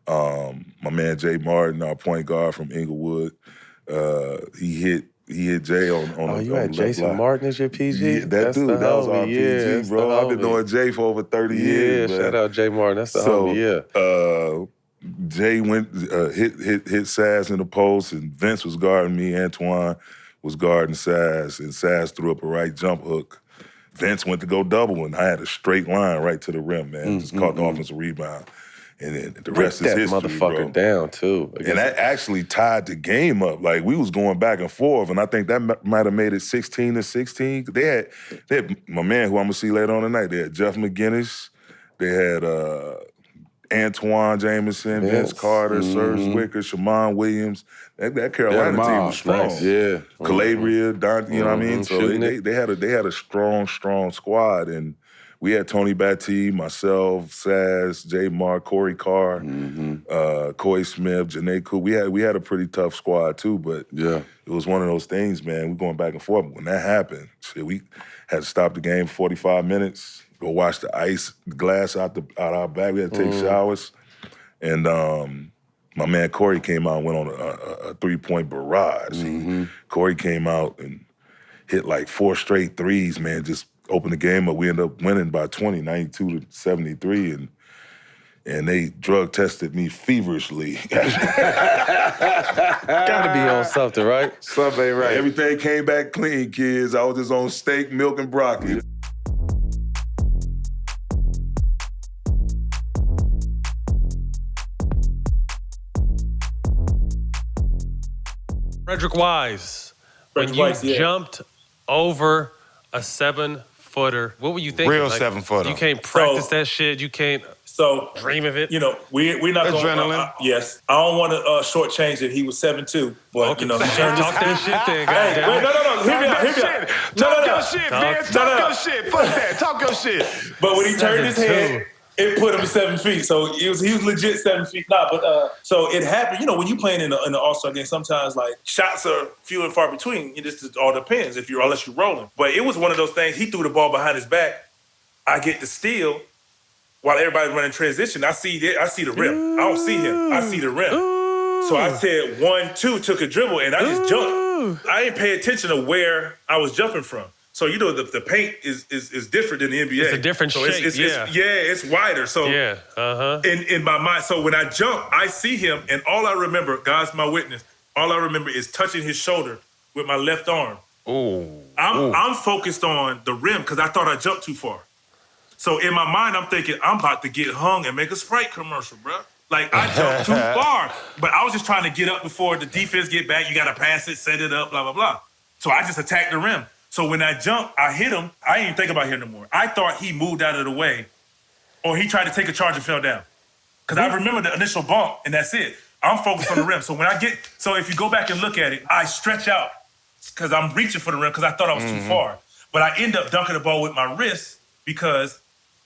My man Jay Martin, our point guard from Inglewood. He hit Jay on you on had the Jason left block. Martin as your PG? Yeah, that was our PG, bro. I've been knowing Jay for over 30 years, man. Shout out Jay Martin. That's the homie, Jay went hit Sass in the post, and Vince was guarding me. Antoine was guarding Sass, and Sass threw up a right jump hook. Vince went to go double, and I had a straight line right to the rim, man. Just caught the offensive rebound. And then the rest is history, motherfucker bro. down, too. And that actually tied the game up. Like, we was going back and forth, and I think that might have made it 16-16. They had my man, who I'm going to see later on tonight, they had Jeff McGinnis, they had Antoine Jameson, Vince Carter, Serge Wicker, Shamon Williams. That Carolina team was strong. Nice. Yeah. Calabria, Don, you know what I mean? So they had a strong squad, and we had Tony Batty, myself, Sass, J. Mark, Corey Carr, Coy Smith, Janae Cool. We had a pretty tough squad too, but it was one of those things, man. We going back and forth. When that happened, we had to stop the game for 45 minutes, go wash the ice glass out our bag. We had to take showers, and my man Corey came out and went on a 3-point barrage. Corey came out and hit like 4 straight threes, man. Just opened the game up. We ended up winning by 20, 92-73, and they drug tested me feverishly. Gotta be on something, right? Something ain't right. Everything came back clean, kids. I was just on steak, milk, and broccoli. Frederic Weiss, when you Weiss, jumped over a 7-footer, what were you thinking? Real 7-footer. You can't practice that shit. You can't dream of it. You know, we're not going Adrenaline. yes. I don't want to shortchange it. He was 7'2", but you know, he turned Talk that shit then, Hey, goddamn. wait, no. Hear me out. Talk your shit, man. Talk your shit. Fuck that. Talk your shit. But when he turned his head, it put him 7 feet. So he was legit 7 feet. So it happened. You know, when you playing in the All-Star game, sometimes like shots are few and far between. It just all depends unless you're rolling. But it was one of those things. He threw the ball behind his back. I get the steal while everybody's running transition. I see the rim. I don't see him. I see the rim. So I said 1-2, took a dribble, and I just jumped. I didn't pay attention to where I was jumping from. So, you know, the paint is different than the NBA. It's a different shape, it's wider. So in my mind, so when I jump, I see him, and all I remember, God's my witness, all I remember is touching his shoulder with my left arm. I'm focused on the rim because I thought I jumped too far. So in my mind, I'm thinking, I'm about to get hung and make a Sprite commercial, bro. Like, I jumped too far. But I was just trying to get up before the defense get back. You got to pass it, set it up, blah, blah, blah. So I just attacked the rim. So when I jumped, I hit him. I didn't even think about hitting him more. I thought he moved out of the way or he tried to take a charge and fell down. Because I remember the initial bump, and that's it. I'm focused on the rim. So if you go back and look at it, I stretch out because I'm reaching for the rim because I thought I was too far. But I end up dunking the ball with my wrist because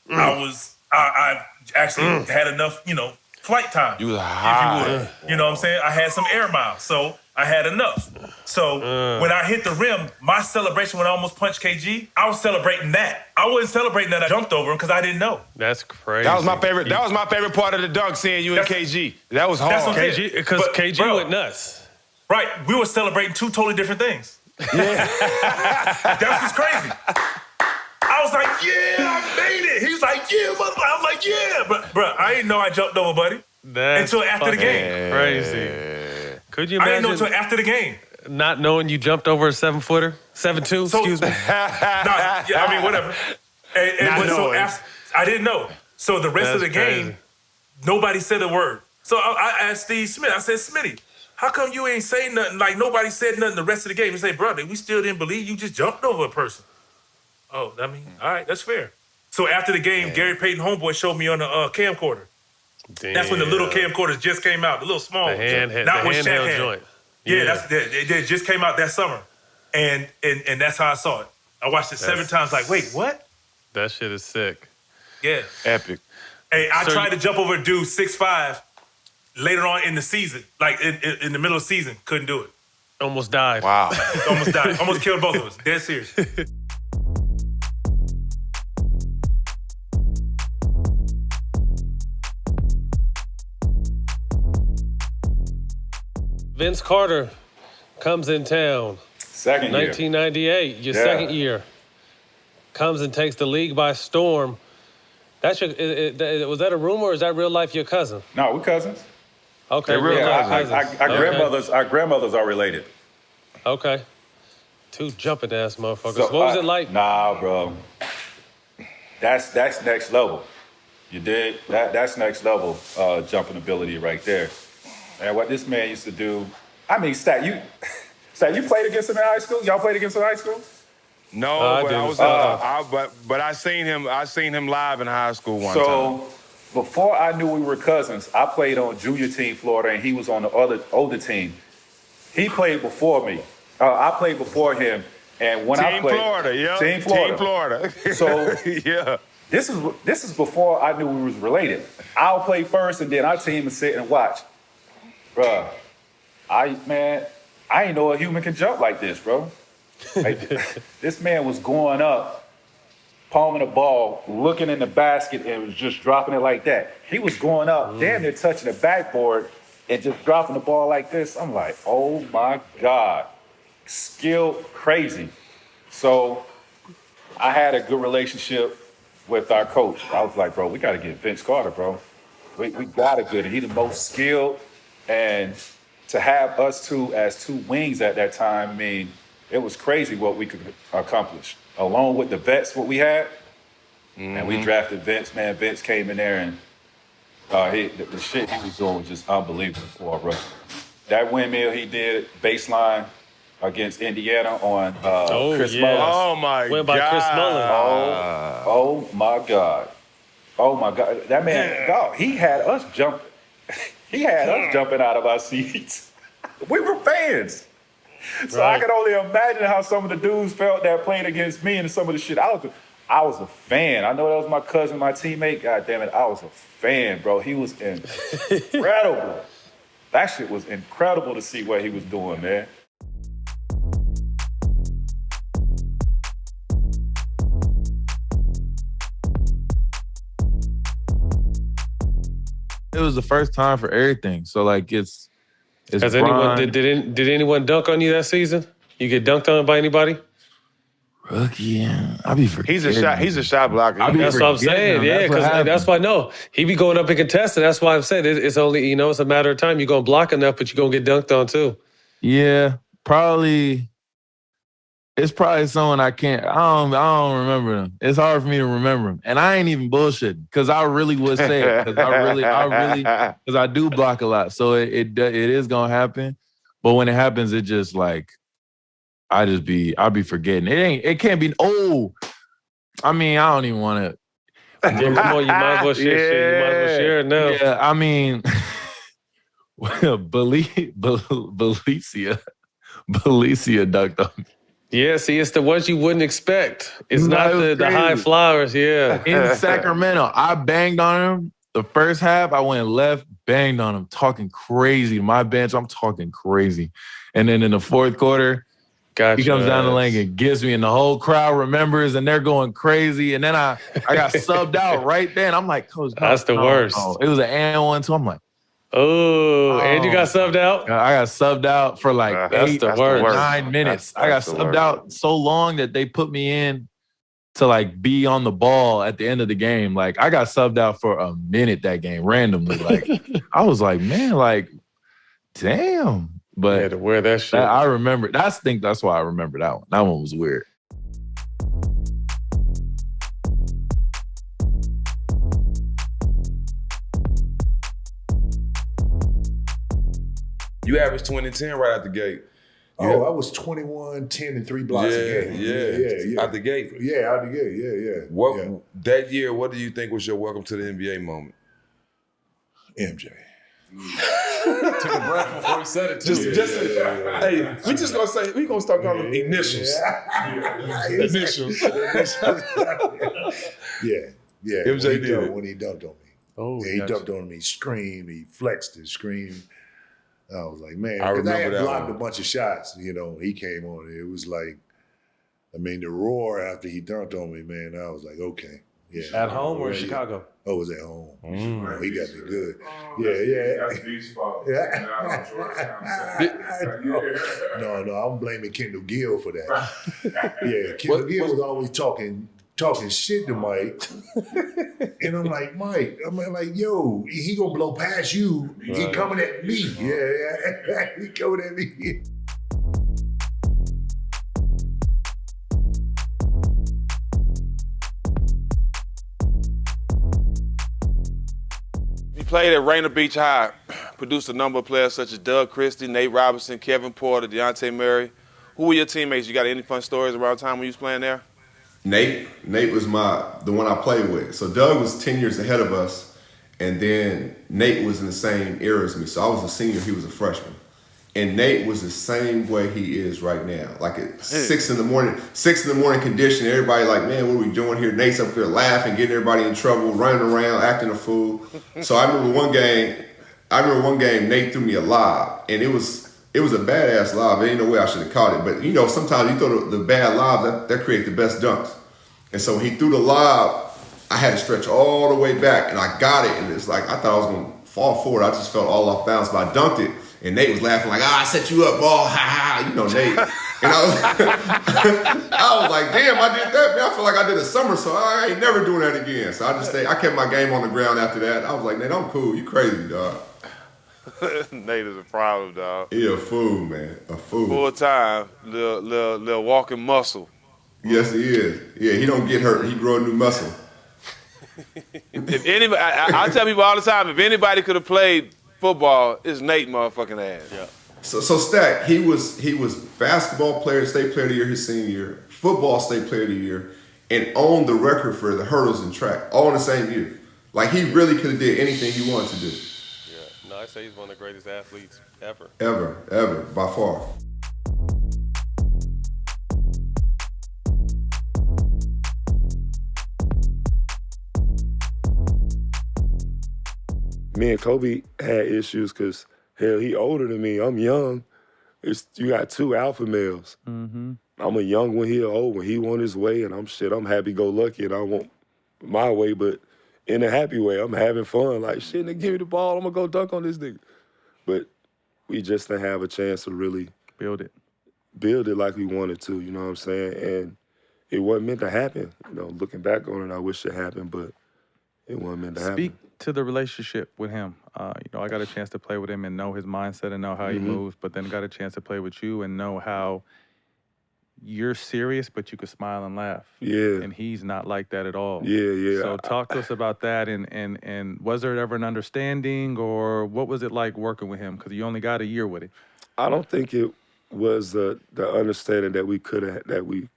I actually had enough, flight time. You was high. If you would. You know what I'm saying? I had some air miles, so I had enough. So when I hit the rim, my celebration when I almost punched KG, I was celebrating that. I wasn't celebrating that I jumped over him because I didn't know. That's crazy. That was my favorite. That was my favorite part of the dunk, seeing you and KG. That was hard. That's what KG, because KG went nuts. Right. We were celebrating 2 totally different things. Yeah. That's what's crazy. I was like, yeah, I made it. He was like, yeah, motherfucker. I'm like, yeah. But, bro, I didn't know I jumped over, buddy. Until after the game. Crazy. Could you imagine? I didn't know until after the game. Not knowing you jumped over a 7-footer? 7'2", excuse me. I mean, whatever. I didn't know. So the rest of the game, nobody said a word. So I asked Steve Smith, I said, Smitty, how come you ain't saying nothing? Like, nobody said nothing the rest of the game. He said, brother, we still didn't believe you just jumped over a person. Oh, I mean, all right, that's fair. So after the game, Gary Payton homeboy showed me on the camcorder. Damn. That's when the little camcorders just came out, the little small ones. Not what Shaq had. Joint. Yeah, they just came out that summer. And that's how I saw it. I watched it 7 times like, wait, what? That shit is sick. Yeah. Epic. Hey, I tried to jump over a dude 6'5" later on in the season, like in the middle of the season, couldn't do it. Almost died. Wow. Almost died. Almost killed both of us. Dead serious. Vince Carter comes in town. Second year. 1998, your second year. Comes and takes the league by storm. That's was that a rumor or is that real life your cousin? No, we're cousins. Okay, They're real cousins. Our grandmothers are related. Okay. Two jumping ass motherfuckers. So, what was it like? Nah, bro. That's next level. You dig? That's next level jumping ability right there. And what this man used to do, I mean, Stat, you played against him in high school? Y'all played against him in high school? No, but I seen him live in high school one time. So before I knew we were cousins, I played on junior team Florida, and he was on the older team. He played before me. I played before him, and when I played, Team Florida. So yeah, this is before I knew we was related. I'll play first, and then our team would sit and watch. Bruh, I ain't know a human can jump like this, bro. Like, this man was going up, palming the ball, looking in the basket, and was just dropping it like that. He was going up, damn near touching the backboard, and just dropping the ball like this. I'm like, oh my God. Skill crazy. So I had a good relationship with our coach. I was like, bro, we got to get Vince Carter, bro. We got to get him. He's the most skilled. And to have us two as two wings at that time, I mean, it was crazy what we could accomplish. Along with the vets, what we had, and we drafted Vince. Man, Vince came in there and the shit he was doing was just unbelievable for a rookie. That windmill he did, baseline against Indiana on Chris Mullins. Oh my God. Went by Chris Mullins. Oh my God. Oh my God. That man, dog, he had us jumping. He had us jumping out of our seats. We were fans. So I can only imagine how some of the dudes felt that played against me and some of the shit. I was a fan. I know that was my cousin, my teammate. God damn it, I was a fan, bro. He was incredible. That shit was incredible to see what he was doing, man. It was the first time for everything. So like it's Has anyone did anyone dunk on you that season? You get dunked on by anybody? Rookie, I be forgetting. He's a shot blocker. That's what I'm saying. Yeah, because that's why I know he be going up and contesting. That's why I'm saying it's only it's a matter of time. You're gonna block enough, but you're gonna get dunked on too. Yeah, probably. It's probably someone I can't. I don't remember them. It's hard for me to remember them, and I ain't even bullshitting because I really would say it because because I do block a lot, so it is gonna happen. But when it happens, it just like I'll be forgetting. It can't be. Oh, I mean, I don't even want to. Come on, you might as well share shit. You might as well share it now. Yeah, I mean, Belicia ducked on me. Yeah, see, it's the ones you wouldn't expect. It's not the high flyers, yeah. In Sacramento, I banged on him. The first half, I went left, banged on him, talking crazy. My bench, I'm talking crazy. And then in the fourth quarter, he comes down the lane and gives me, and the whole crowd remembers, and they're going crazy. And then I got subbed out right then. I'm like, Coach, that's the worst. It was an and one, so I'm like, oh, and you got subbed out? I got subbed out for like 9 minutes. I got subbed out so long that they put me in to like be on the ball at the end of the game. Like I got subbed out for a minute that game randomly. Like I was like, man, like, damn. But to wear that shit. I remember. I think that's why I remember that one. That one was weird. You averaged 20-10 right out the gate. I was 21, 10, and 3 blocks a game. Yeah. Out the gate. Yeah, out the gate. Yeah. That year, what do you think was your welcome to the NBA moment? MJ. Took a breath before he said it. Hey, we gonna start calling them initials. Initials. Yeah. MJ did when he dunked on me. and he dunked on me, screamed, he flexed and screamed. I was like, man, I because I remember had that blocked one. a bunch of shots, he came on. It was like, I mean, the roar after he dunked on me, man, I was like, okay. Yeah. At home or in Chicago? Oh, it was at home. Oh, he got me good. No, I'm blaming Kendall Gill for that. Yeah, Kendall Gill was always talking shit to Mike. And I'm like, Mike, yo, he gonna blow past you. He coming at me. Yeah, he coming at me. He played at Rainier Beach High, produced a number of players such as Doug Christie, Nate Robinson, Kevin Porter, Deontay Murray. Who were your teammates? You got any fun stories around the time when you was playing there? Nate was the one I played with. So Doug was 10 years ahead of us, and then Nate was in the same era as me. So I was a senior, he was a freshman. And Nate was the same way he is right now. Like at 6 in the morning condition, everybody like, man, what are we doing here? Nate's up there laughing, getting everybody in trouble, running around, acting a fool. So I remember one game, Nate threw me a lob, and it was a badass lob. There ain't no way I should have caught it. But sometimes you throw the bad lob, that creates the best dunks. And so when he threw the lob, I had to stretch all the way back, and I got it, and it's like I thought I was gonna fall forward. I just felt all off balance, but I dunked it. And Nate was laughing like, I set you up, ball, ha ha, Nate. And I was like, damn, I did that, man. I feel like I did a somersault. I ain't never doing that again. So I kept my game on the ground after that. I was like, Nate, I'm cool. You crazy, dog. Nate is a problem, dog. He a fool, man. A fool. Full time, little walking muscle. Yes, he is. Yeah, he don't get hurt. He grow a new muscle. If anybody, I tell people all the time, if anybody could have played football, it's Nate motherfucking ass. Yeah. So Stack, he was basketball player, state player of the year his senior year, football state player of the year, and owned the record for the hurdles and track all in the same year. Like he really could have did anything he wanted to do. Yeah, no, I say he's one of the greatest athletes ever. Ever, by far. Me and Kobe had issues because, hell, he older than me. I'm young. You got two alpha males. Mm-hmm. I'm a young one, he an old one. He want his way, and I'm happy-go-lucky, and I want my way, but in a happy way. I'm having fun. Like, shit, nigga, give me the ball. I'm going to go dunk on this nigga. But we just didn't have a chance to really build it like we wanted to, you know what I'm saying? And it wasn't meant to happen. Looking back on it, I wish it happened, but it wasn't meant to happen. Speak to the relationship with him. I got a chance to play with him and know his mindset and know how he moves, but then got a chance to play with you and know how you're serious, but you could smile and laugh. Yeah. And he's not like that at all. Yeah. So talk to us about that, and was there ever an understanding, or what was it like working with him? Because you only got a year with him. I don't think it was the understanding that we could and we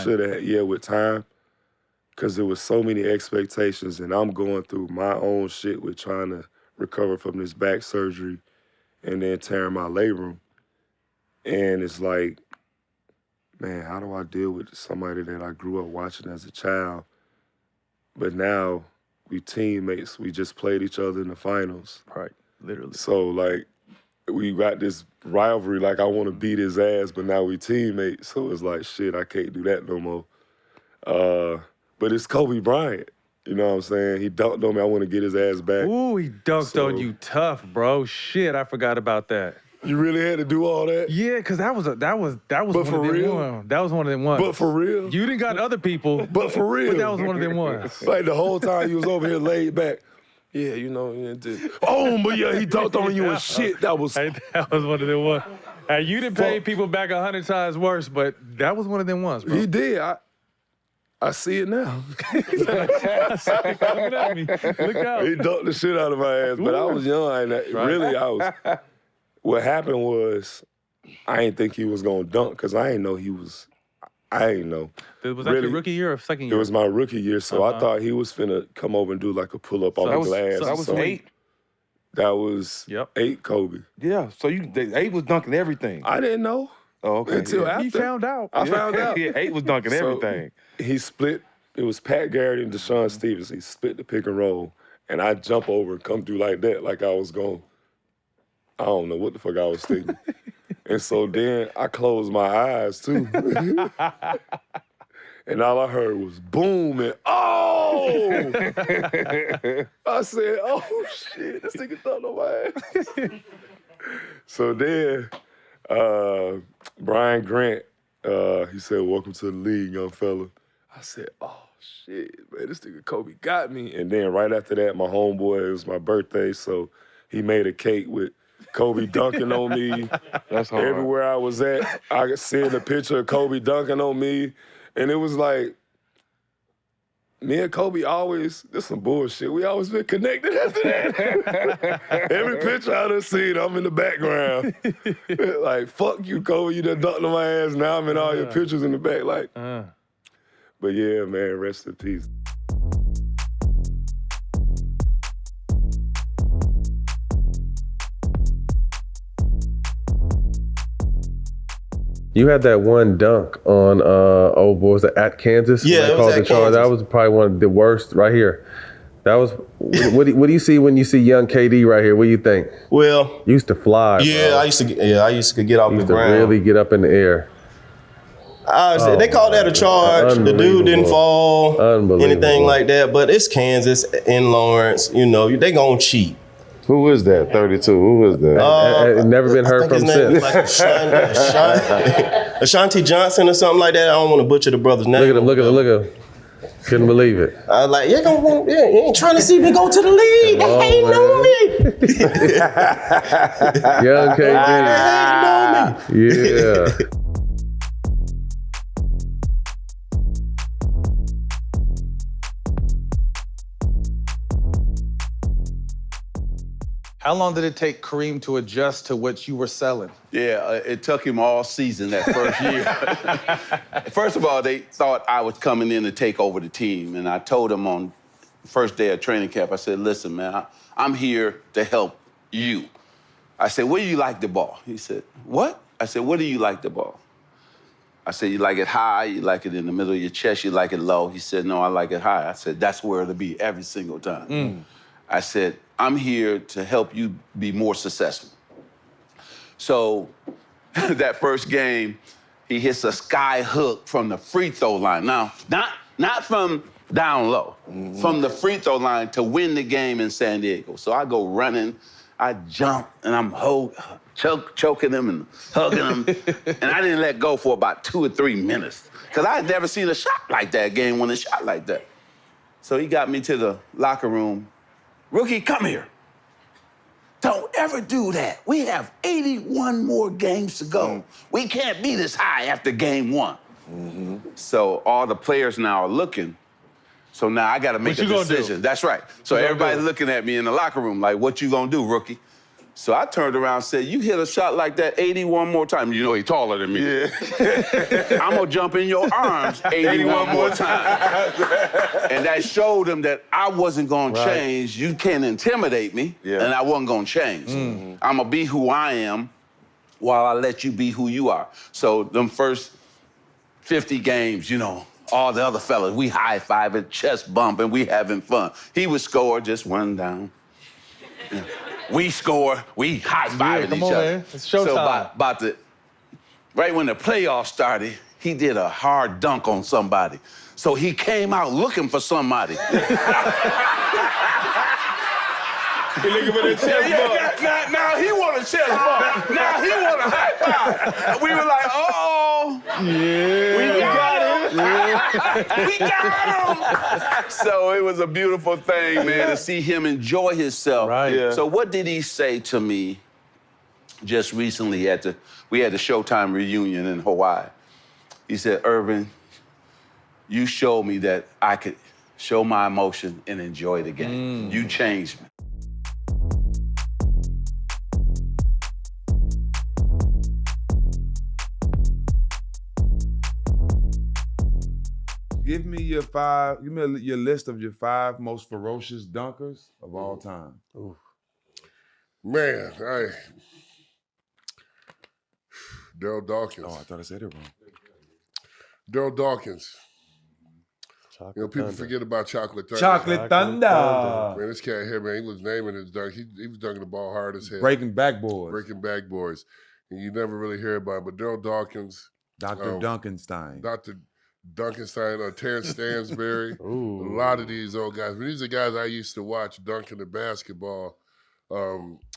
should have, with time. Because there was so many expectations, and I'm going through my own shit with trying to recover from this back surgery and then tearing my labrum. And it's like, man, how do I deal with somebody that I grew up watching as a child? But now we teammates. We just played each other in the finals. Right, literally. So, like, we got this rivalry, like I want to beat his ass, but now we teammates. So it's like, shit, I can't do that no more. But it's Kobe Bryant. You know what I'm saying? He dunked on me. I want to get his ass back. Ooh, he dunked on you tough, bro. Shit, I forgot about that. You really had to do all that? Yeah, because that was But one for of them real? ones. That was one of them ones. But for real? You didn't got other people. But for real? But that was one of them ones. Like the whole time you was over here laid back. Yeah, but yeah, he dunked on you and shit. That was one of them ones. Hey, you done paid people back 100 times worse, but that was one of them ones, bro. He did. I see it now. Look at me. Look out. He dunked the shit out of my ass, but I was young. What happened was, I didn't think he was going to dunk because I didn't know he was. I didn't know. Was that your rookie year or second year? It was my rookie year, so I thought he was finna come over and do like a pull-up on the glass. So that was 8? That was 8 Kobe. Yeah, so 8 was dunking everything. I didn't know. Oh, okay. Until after. He found out. I found out. Yeah, 8 was dunking everything. He split. It was Pat Garrett and Deshaun Stevens. He split the pick and roll. And I jump over and come through like that, like I was going, I don't know what the fuck I was thinking. And so then I closed my eyes too. And all I heard was boom and oh! I said, oh shit, this nigga thought on my ass. So then Brian Grant, he said, welcome to the league, young fella. I said, oh shit, man, this nigga Kobe got me. And then right after that, my homeboy, it was my birthday, so he made a cake with Kobe dunking on me. That's hard. Everywhere I was at, I could see a picture of Kobe dunking on me. And it was like, me and Kobe always, this some bullshit. We always been connected after that. Every picture I done seen, I'm in the background. Like, fuck you, Kobe, you done dunked on my ass. Now I'm in all your pictures in the back. Like, but yeah, man, rest in peace. You had that one dunk on old boys at Kansas. Yeah, it was at Kansas. That was probably one of the worst right here. That was what do you see when you see young KD right here? What do you think? Well, used to fly. Yeah, bro. I used to get off the ground. Really get up in the air. They called that a charge. The dude didn't fall, anything like that. But it's Kansas in Lawrence. You know, they gonna cheat. Who is that? 32. Who is that? Never been heard from since. Like Ashanti Johnson or something like that. I don't want to butcher the brother's name. Look at him. Couldn't believe it. I was like, you ain't trying to see me go to the league. They hating on me. Young KD. They hating on me. Yeah. How long did it take Kareem to adjust to what you were selling? Yeah, it took him all season that first year. First of all, they thought I was coming in to take over the team. And I told them on the first day of training camp, I said, listen, man, I'm here to help you. I said, where do you like the ball? He said, what? I said, where do you like the ball? I said, you like it high, you like it in the middle of your chest, you like it low. He said, no, I like it high. I said, that's where it'll be every single time. I said, I'm here to help you be more successful. So that first game, he hits a sky hook from the free throw line. Now, not from down low, from the free throw line to win the game in San Diego. So I go running, I jump, and I'm choking him and hugging him. And I didn't let go for about 2 or 3 minutes because I had never seen a shot like that, game-winning shot like that. So he got me to the locker room. Rookie, come here. Don't ever do that. We have 81 more games to go. We can't be this high after game 1. So all the players now are looking. So now I got to make a decision. That's right. So everybody's looking at me in the locker room like, what you gonna do, rookie? So I turned around and said, you hit a shot like that 81 more times. You know he's taller than me. Yeah. I'm gonna jump in your arms 81 more times. And that showed him that I wasn't gonna change. You can't intimidate me, and I wasn't gonna change. I'm gonna be who I am while I let you be who you are. So them first 50 games, you know, all the other fellas, we high-fiving, chest bumping, we having fun. He would score just one down. Yeah. We score, we high-fiving each other. Man. It's showtime. So right when the playoffs started, he did a hard dunk on somebody. So he came out looking for somebody. He looking for the chest bump. Now he want a chest bump. Now he want a high five. We were like, uh-oh. Yeah. We got him. We got him. So it was a beautiful thing, man, to see him enjoy himself. Right. Yeah. So what did he say to me just recently? We had the Showtime reunion in Hawaii. He said, Irvin, you showed me that I could show my emotion and enjoy the game. You changed me. Give me your list of your 5 most ferocious dunkers of all time. Ooh. Man, Daryl Dawkins. Oh, I thought I said it wrong. Daryl Dawkins. People forget about Chocolate Thunder. Chocolate Thunder. Man, this cat here, man, he was naming his dunk. He was dunking the ball hard as hell. Breaking backboards. Breaking backboards. And you never really hear about it. But Daryl Dawkins. Dr. Duncanstein. Dr. Duncanstein, Terrence Stansberry. A lot of these old guys. But these are guys I used to watch dunking the basketball.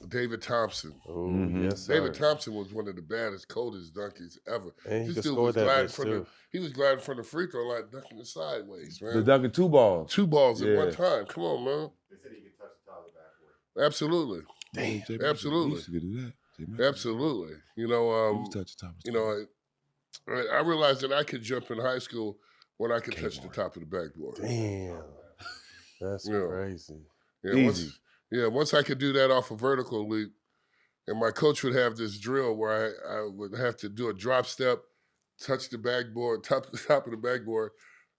David Thompson. Yes, sir. David Thompson was one of the baddest, coldest dunkies ever. And This dude was gliding from the free throw line, dunking it sideways, man. The dunking 2 balls. 2 balls at one time. Come on, man. They said he could touch the top of the backboard. Absolutely. Damn. Absolutely. He used to do that. Absolutely. I realized that I could jump in high school when I could touch the top of the backboard. Damn. That's crazy. Yeah, once I could do that off a vertical leap, and my coach would have this drill where I would have to do a drop step, touch the backboard, top of the backboard,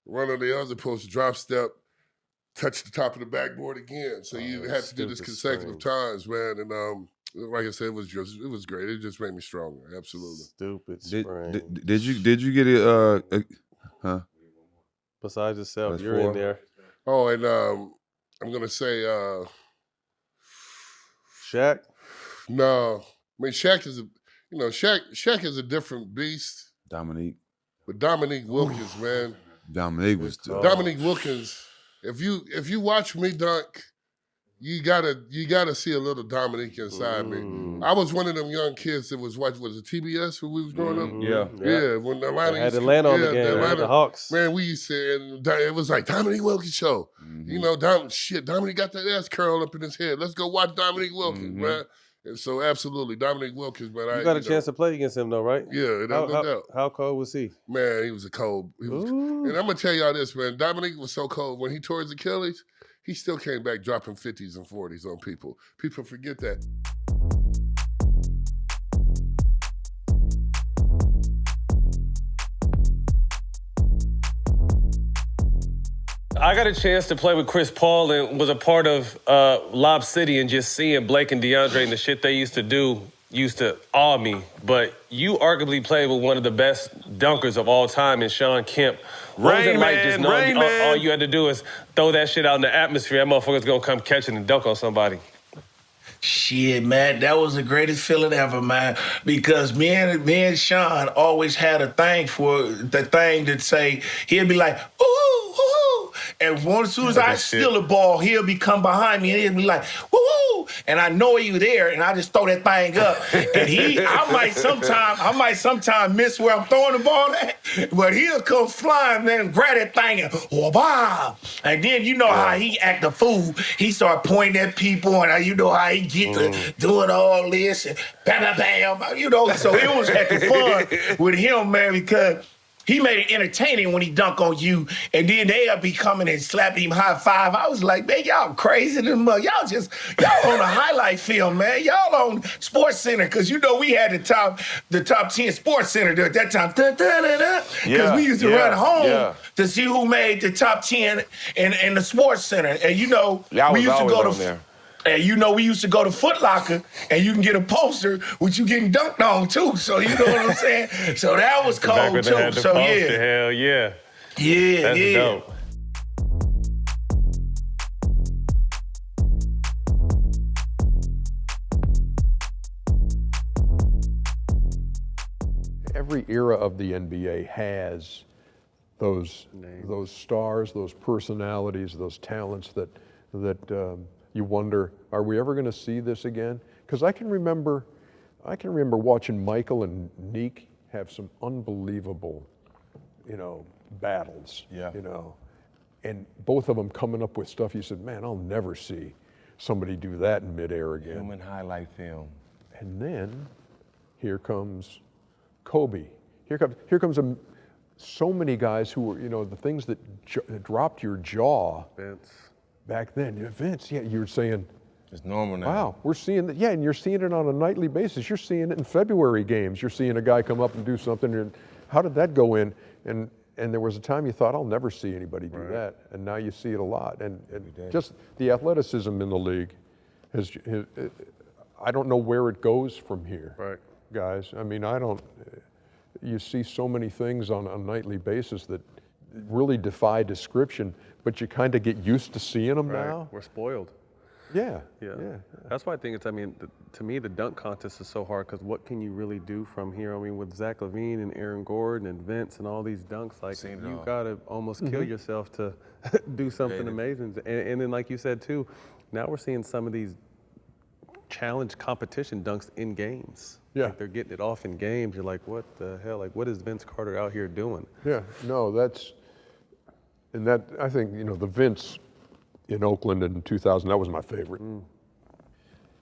run on the other post, drop step, touch the top of the backboard again. So you had to do this consecutive times, man. And like I said, it was great. It just made me stronger. Absolutely. Stupid spring. Did you get it? Besides yourself, That's you're 4. in there. Oh, and I'm gonna say Shaq. No, I mean Shaq is Shaq is a different beast. Dominique. But Dominique Wilkins, man. Dominique was Dominique Wilkins. If you watch me dunk, you gotta see a little Dominique inside me. I was one of them young kids that was watching, was it TBS when we was growing up? Yeah. When Atlanta had Atlanta on the game, the Hawks. Man, we used to, and it was like Dominique Wilkins show. You know, Dominique got that ass curl up in his head. Let's go watch Dominique Wilkins, man. And so absolutely, Dominique Wilkins, man. You got a chance to play against him though, right? Yeah, no doubt. How cold was he? Man, he was a cold. And I'm gonna tell y'all this, man. Dominique was so cold when he tore his Achilles. He still came back dropping 50s and 40s on people. People forget that. I got a chance to play with Chris Paul and was a part of Lob City, and just seeing Blake and DeAndre and the shit they used to do used to awe me. But you arguably played with one of the best dunkers of all time in Shawn Kemp. What was it like just knowing all you had to do is throw that shit out in the atmosphere? That motherfucker's gonna come catch it and dunk on somebody. Shit, man, that was the greatest feeling ever, man. Because me and Shawn always had a thing for the thing to say. He'd be like, ooh, ooh. And as soon as I steal the ball, he'll be come behind me and he'll be like, woo, woo. And I know you there, and I just throw that thing up. And I might sometime miss where I'm throwing the ball at, but he'll come flying, man, and grab that thing and wow. And then you know how he act a fool. He start pointing at people, and you know how he get to doing all this and bam, bam, bam, you know. So it was heckin' fun with him, man, because he made it entertaining when he dunk on you, and then they'll be coming and slapping him high five. I was like, man, y'all crazy than mug. Y'all on a highlight film, man. Y'all on Sports Center, because you know we had the top 10 Sports Center at that time. Because we used to run home to see who made the top 10 in the Sports Center. And you know, we used to go to there. And you know, we used to go to Foot Locker, and you can get a poster with you getting dunked on too. So you know what I'm saying? So that was cold too. So Hell yeah. That's dope. Every era of the NBA has those stars, those personalities, those talents that you wonder, are we ever going to see this again? Because I can remember watching Michael and Neek have some unbelievable, battles. And both of them coming up with stuff. You said, man, I'll never see somebody do that in midair again. Human highlight film. And then here comes Kobe. Here comes so many guys who were, the things that dropped your jaw. Vince. Back then, Vince, you were saying, it's normal now. Wow, we're seeing that, and you're seeing it on a nightly basis. You're seeing it in February games. You're seeing a guy come up and do something, and how did that go in? And there was a time you thought, I'll never see anybody do that, and now you see it a lot. And just the athleticism in the league I don't know where it goes from here, guys. I mean, you see so many things on a nightly basis that really defy description, but you kind of get used to seeing them now. We're spoiled. Yeah. That's why I think to me, the dunk contest is so hard because what can you really do from here? I mean, with Zach LaVine and Aaron Gordon and Vince and all these dunks, like you got to almost kill yourself to do something amazing. And then, like you said too, now we're seeing some of these challenge competition dunks in games. Yeah. Like they're getting it off in games. You're like, what the hell? Like, what is Vince Carter out here doing? Yeah, no, I think, the Vince in Oakland in 2000, that was my favorite.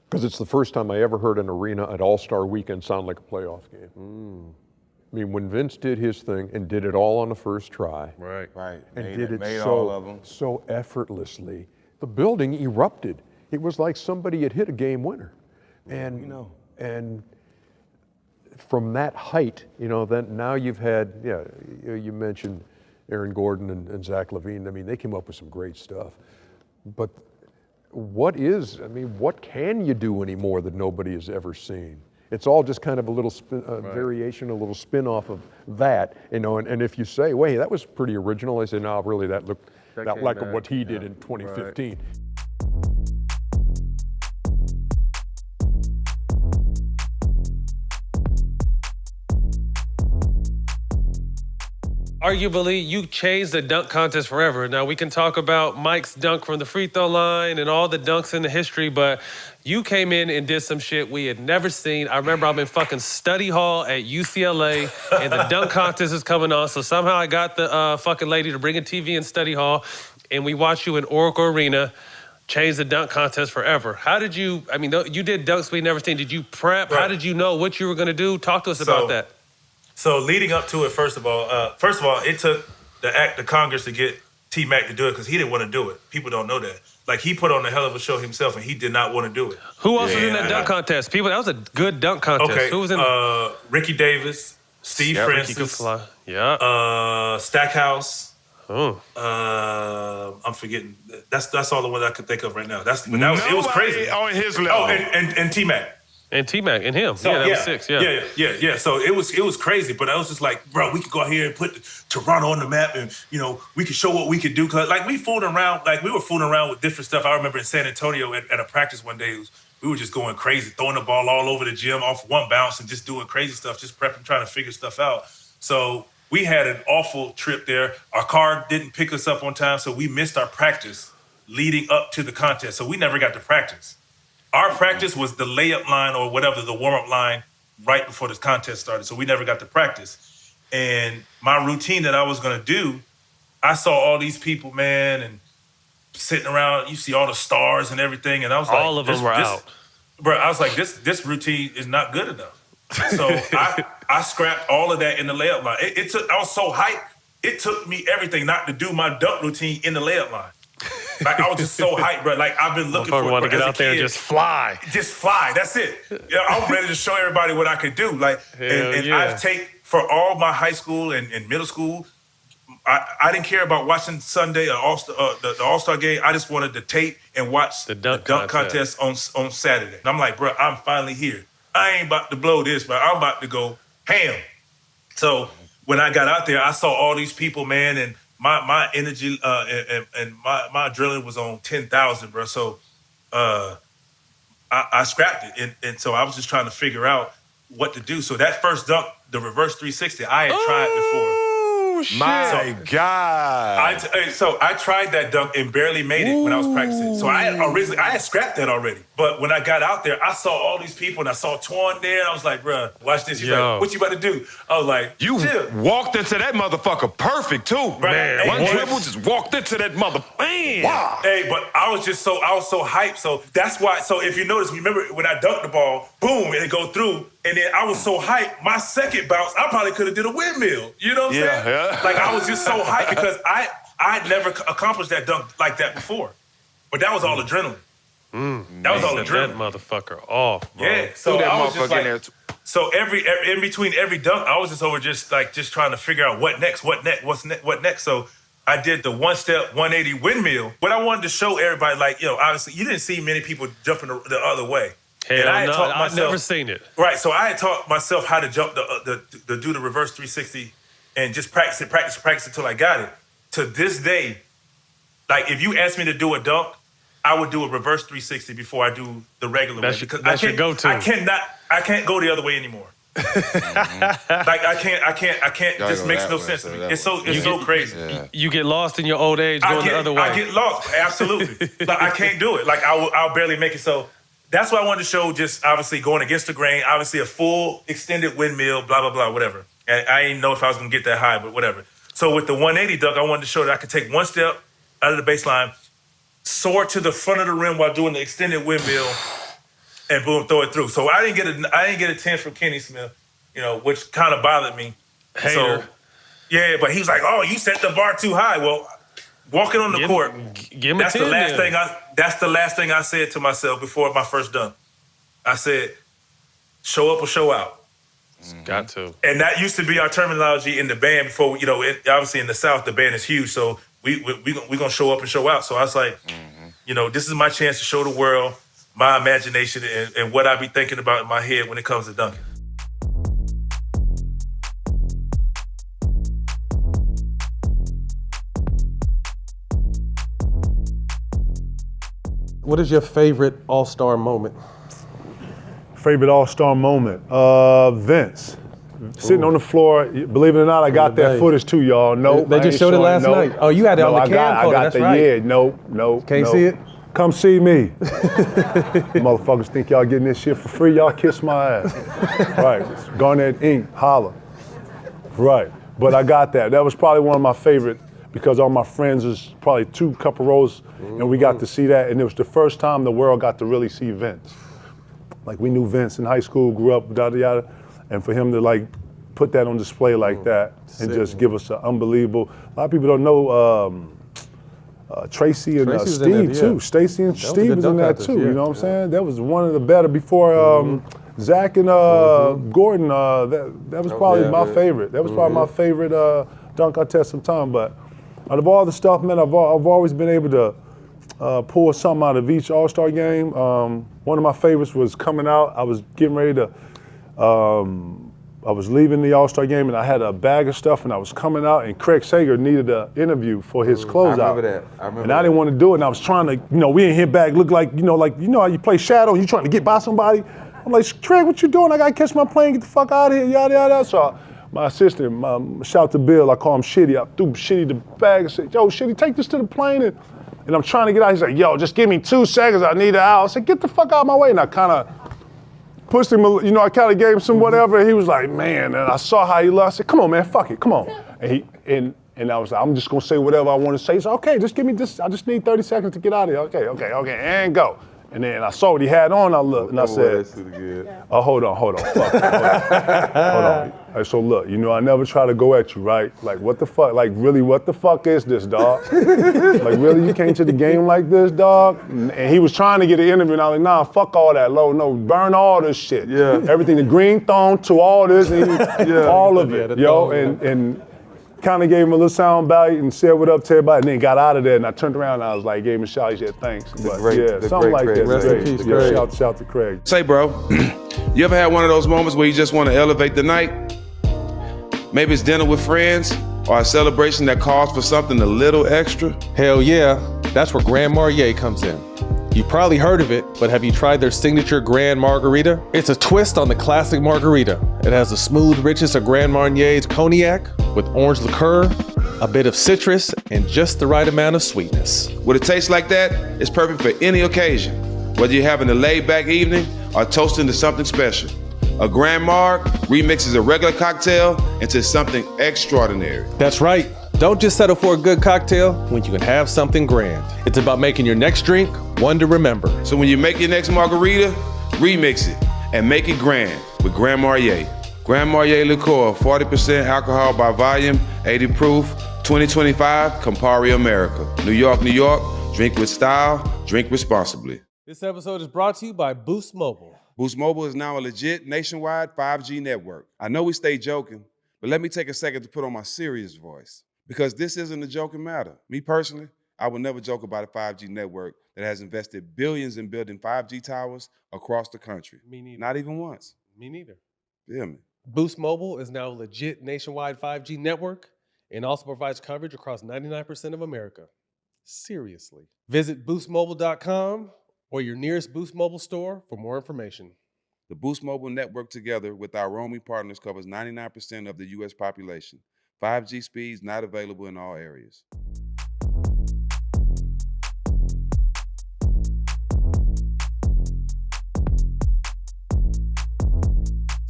Because it's the first time I ever heard an arena at All-Star Weekend sound like a playoff game. I mean, when Vince did his thing and did it all on the first try. Right. And did it so effortlessly, the building erupted. It was like somebody had hit a game winner. And from that height, then now you've had, you mentioned Aaron Gordon and Zach LaVine. I mean, they came up with some great stuff. But what can you do anymore that nobody has ever seen? It's all just kind of a little variation, a little spin off of that, and if you say, wait, that was pretty original, I say, no, really, that looked like what he did in 2015. Right. Arguably, you changed the dunk contest forever. Now, we can talk about Mike's dunk from the free throw line and all the dunks in the history, but you came in and did some shit we had never seen. I remember I'm in fucking study hall at UCLA, and the dunk contest is coming on, so somehow I got the fucking lady to bring a TV in study hall, and we watched you in Oracle Arena change the dunk contest forever. How did you did dunks we never seen. Did you prep? Right. How did you know what you were going to do? Talk to us about that. So leading up to it, first of all, it took the act of Congress to get T-Mac to do it because he didn't want to do it. People don't know that. Like, he put on a hell of a show himself, and he did not want to do it. Who else was in that dunk contest? That was a good dunk contest. Okay, who was in Ricky Davis, Steve Francis, Ricky could fly. Stackhouse. Oh. I'm forgetting. That's all the ones I could think of right now. It was crazy. On his level. Oh, and T-Mac. And T-Mac and him. So, that was 6. Yeah. So it was crazy, but I was just like, bro, we could go out here and put Toronto on the map, and we could show what we could do. Cause like we were fooling around with different stuff. I remember in San Antonio at a practice one day, we were just going crazy, throwing the ball all over the gym off one bounce and just doing crazy stuff, just prepping, trying to figure stuff out. So we had an awful trip there. Our car didn't pick us up on time, so we missed our practice leading up to the contest. So we never got to practice. Our practice was the layup line or whatever, the warm-up line right before this contest started. So we never got to practice. And my routine that I was going to do, I saw all these people, man, and sitting around. You see all the stars and everything. And I was like, all of them were out. Bro, I was like, this routine is not good enough. So I scrapped all of that in the layup line. I was so hyped. It took me everything not to do my dunk routine in the layup line. Like, I was just so hyped, bro. Like, I've been looking for it. Want to get out there and just fly. Just fly. That's it. I'm ready to show everybody what I could do. Like, I've taken, for all my high school and middle school, I didn't care about watching Sunday or the All-Star game. I just wanted to tape and watch the dunk contest on Saturday. And I'm like, bro, I'm finally here. I ain't about to blow this, but I'm about to go ham. So when I got out there, I saw all these people, man, and my energy and my adrenaline was on 10,000, bro. So I scrapped it, and so I was just trying to figure out what to do. So that first dunk, the reverse 360, I had tried before. Shit. My God. So I tried that dunk and barely made it when I was practicing. So I had scrapped that already. But when I got out there, I saw all these people and I saw Torn there. And I was like, bruh, watch this. He's like, what you about to do? I was like, you chill. Walked into that motherfucker perfect too. Right. Man, one dribble just walked into that motherfucker. Wow. Hey, but I was so hyped. So that's why. So if you notice, remember when I dunked the ball, boom, and it go through. And then I was so hyped, my second bounce, I probably could have did a windmill. You know what I'm saying? Yeah. Like, I was just so hyped because I'd never accomplished that dunk like that before. But that was all adrenaline. That was all adrenaline. That motherfucker off, bro. Yeah. So I was just like, so in between every dunk, I was just trying to figure out what next. So I did the one-step 180 windmill. But I wanted to show everybody, like, obviously, you didn't see many people jumping the other way. Hell no, I've never seen it. Right, so I had taught myself how to jump do the reverse 360 and just practice it until I got it. to this day, like if you ask me to do a dunk, I would do a reverse 360 before I do the regular way because that's your go-to. I can't go the other way anymore. Like I can't. This makes no sense to me. It's so crazy. Yeah. You get lost in your old age going the other way. I get lost, absolutely. Like I can't do it. Like I'll barely make it. So that's why I wanted to show. Just obviously going against the grain. Obviously a full extended windmill. Blah blah blah. Whatever. And I didn't know if I was gonna get that high, but whatever. So with the 180 dunk, I wanted to show that I could take one step out of the baseline, soar to the front of the rim while doing the extended windmill. And boom, throw it through. So I didn't get a 10 from Kenny Smith, which kind of bothered me. Hater. So, yeah, but he was like, "Oh, you set the bar too high." Well, walking on the court, that's the last thing. That's the last thing I said to myself before my first dunk. I said, "Show up or show out." Got to. And that used to be our terminology in the band before. Obviously in the South, the band is huge, so we gonna show up and show out. So I was like, this is my chance to show the world my imagination and what I be thinking about in my head when it comes to dunking. What is your favorite All-Star moment? Favorite All-Star moment? Vince. Sitting on the floor. Believe it or not, I got that footage too, y'all. No, they just showed it last night. Oh, you had it on the camcorder. I got the right. Yeah, no. Can't see it? Come see me. Motherfuckers think y'all getting this shit for free. Y'all kiss my ass. Right. Garnett Inc. Holla. Right. But I got that. That was probably one of my favorite because all my friends was probably 2 couple rows and we got to see that. And it was the first time the world got to really see Vince. Like we knew Vince in high school, grew up, yada yada. And for him to like put that on display like that and just give us an unbelievable, a lot of people don't know Tracy and Steve too. Stacy and Steve was in that too. You know what I'm saying? That was one of the better before Zach and Gordon. That was probably my favorite. That was probably my favorite dunk contest some time. But out of all the stuff, man, I've always been able to pull something out of each All-Star game. One of my favorites was coming out. I was getting ready to. I was leaving the All-Star game and I had a bag of stuff and I was coming out and Craig Sager needed an interview for his closeout. I remember that. And I didn't want to do it and I was trying to, we in here back look like, how you play shadow and you trying to get by somebody. I'm like, Craig, what you doing? I gotta catch my plane, get the fuck out of here, yada, yada. So my assistant, shout to Bill, I call him Shitty. I threw Shitty the bag and said, yo, Shitty, take this to the plane. And I'm trying to get out. He's like, yo, just give me 2 seconds. I need it out. I said, get the fuck out of my way. And I kind of pushed him, I kind of gave him some whatever. And he was like, man, and I saw how he lost. I said, come on, man, fuck it, come on. And I was like, I'm just gonna say whatever I want to say. So, okay, just give me this. I just need 30 seconds to get out of here. Okay, and go. And then I saw what he had on. I looked and I said, oh, hold on, fuck, hold on. So look, I never try to go at you, right? Like, what the fuck? Like, really, what the fuck is this, dog? Like, really, you came to the game like this, dog? And he was trying to get an interview, and I was like, nah, fuck all that, no, burn all this shit. Yeah. Everything, the green thong to all this, and all of it, and kind of gave him a little sound bite and said what up to everybody, and then got out of there, and I turned around and I was like, gave him a shout, he said thanks. But something like that. Rest in peace, Craig. Shout to Craig. Say, bro, you ever had one of those moments where you just want to elevate the night? Maybe it's dinner with friends or a celebration that calls for something a little extra? Hell yeah, that's where Grand Marnier comes in. You've probably heard of it, but have you tried their signature Grand Margarita? It's a twist on the classic margarita. It has the smooth richness of Grand Marnier's cognac with orange liqueur, a bit of citrus, and just the right amount of sweetness. With a taste like that, it's perfect for any occasion, whether you're having a laid-back evening or toasting to something special. A Grand Marg remixes a regular cocktail into something extraordinary. That's right. Don't just settle for a good cocktail when you can have something grand. It's about making your next drink one to remember. So when you make your next margarita, remix it and make it grand with Grand Marnier. Grand Marnier liqueur, 40% alcohol by volume, 80 proof, 2025, Campari America. New York, New York. Drink with style, drink responsibly. This episode is brought to you by Boost Mobile. Boost Mobile is now a legit nationwide 5G network. I know we stay joking, but let me take a second to put on my serious voice. Because this isn't a joking matter. Me personally, I would never joke about a 5G network that has invested billions in building 5G towers across the country. Me neither. Not even once. Me neither. Feel me? Boost Mobile is now a legit nationwide 5G network, and also provides coverage across 99% of America. Seriously. Visit boostmobile.com or your nearest Boost Mobile store for more information. The Boost Mobile network, together with our roaming partners, covers 99% of the U.S. population. 5G speeds not available in all areas.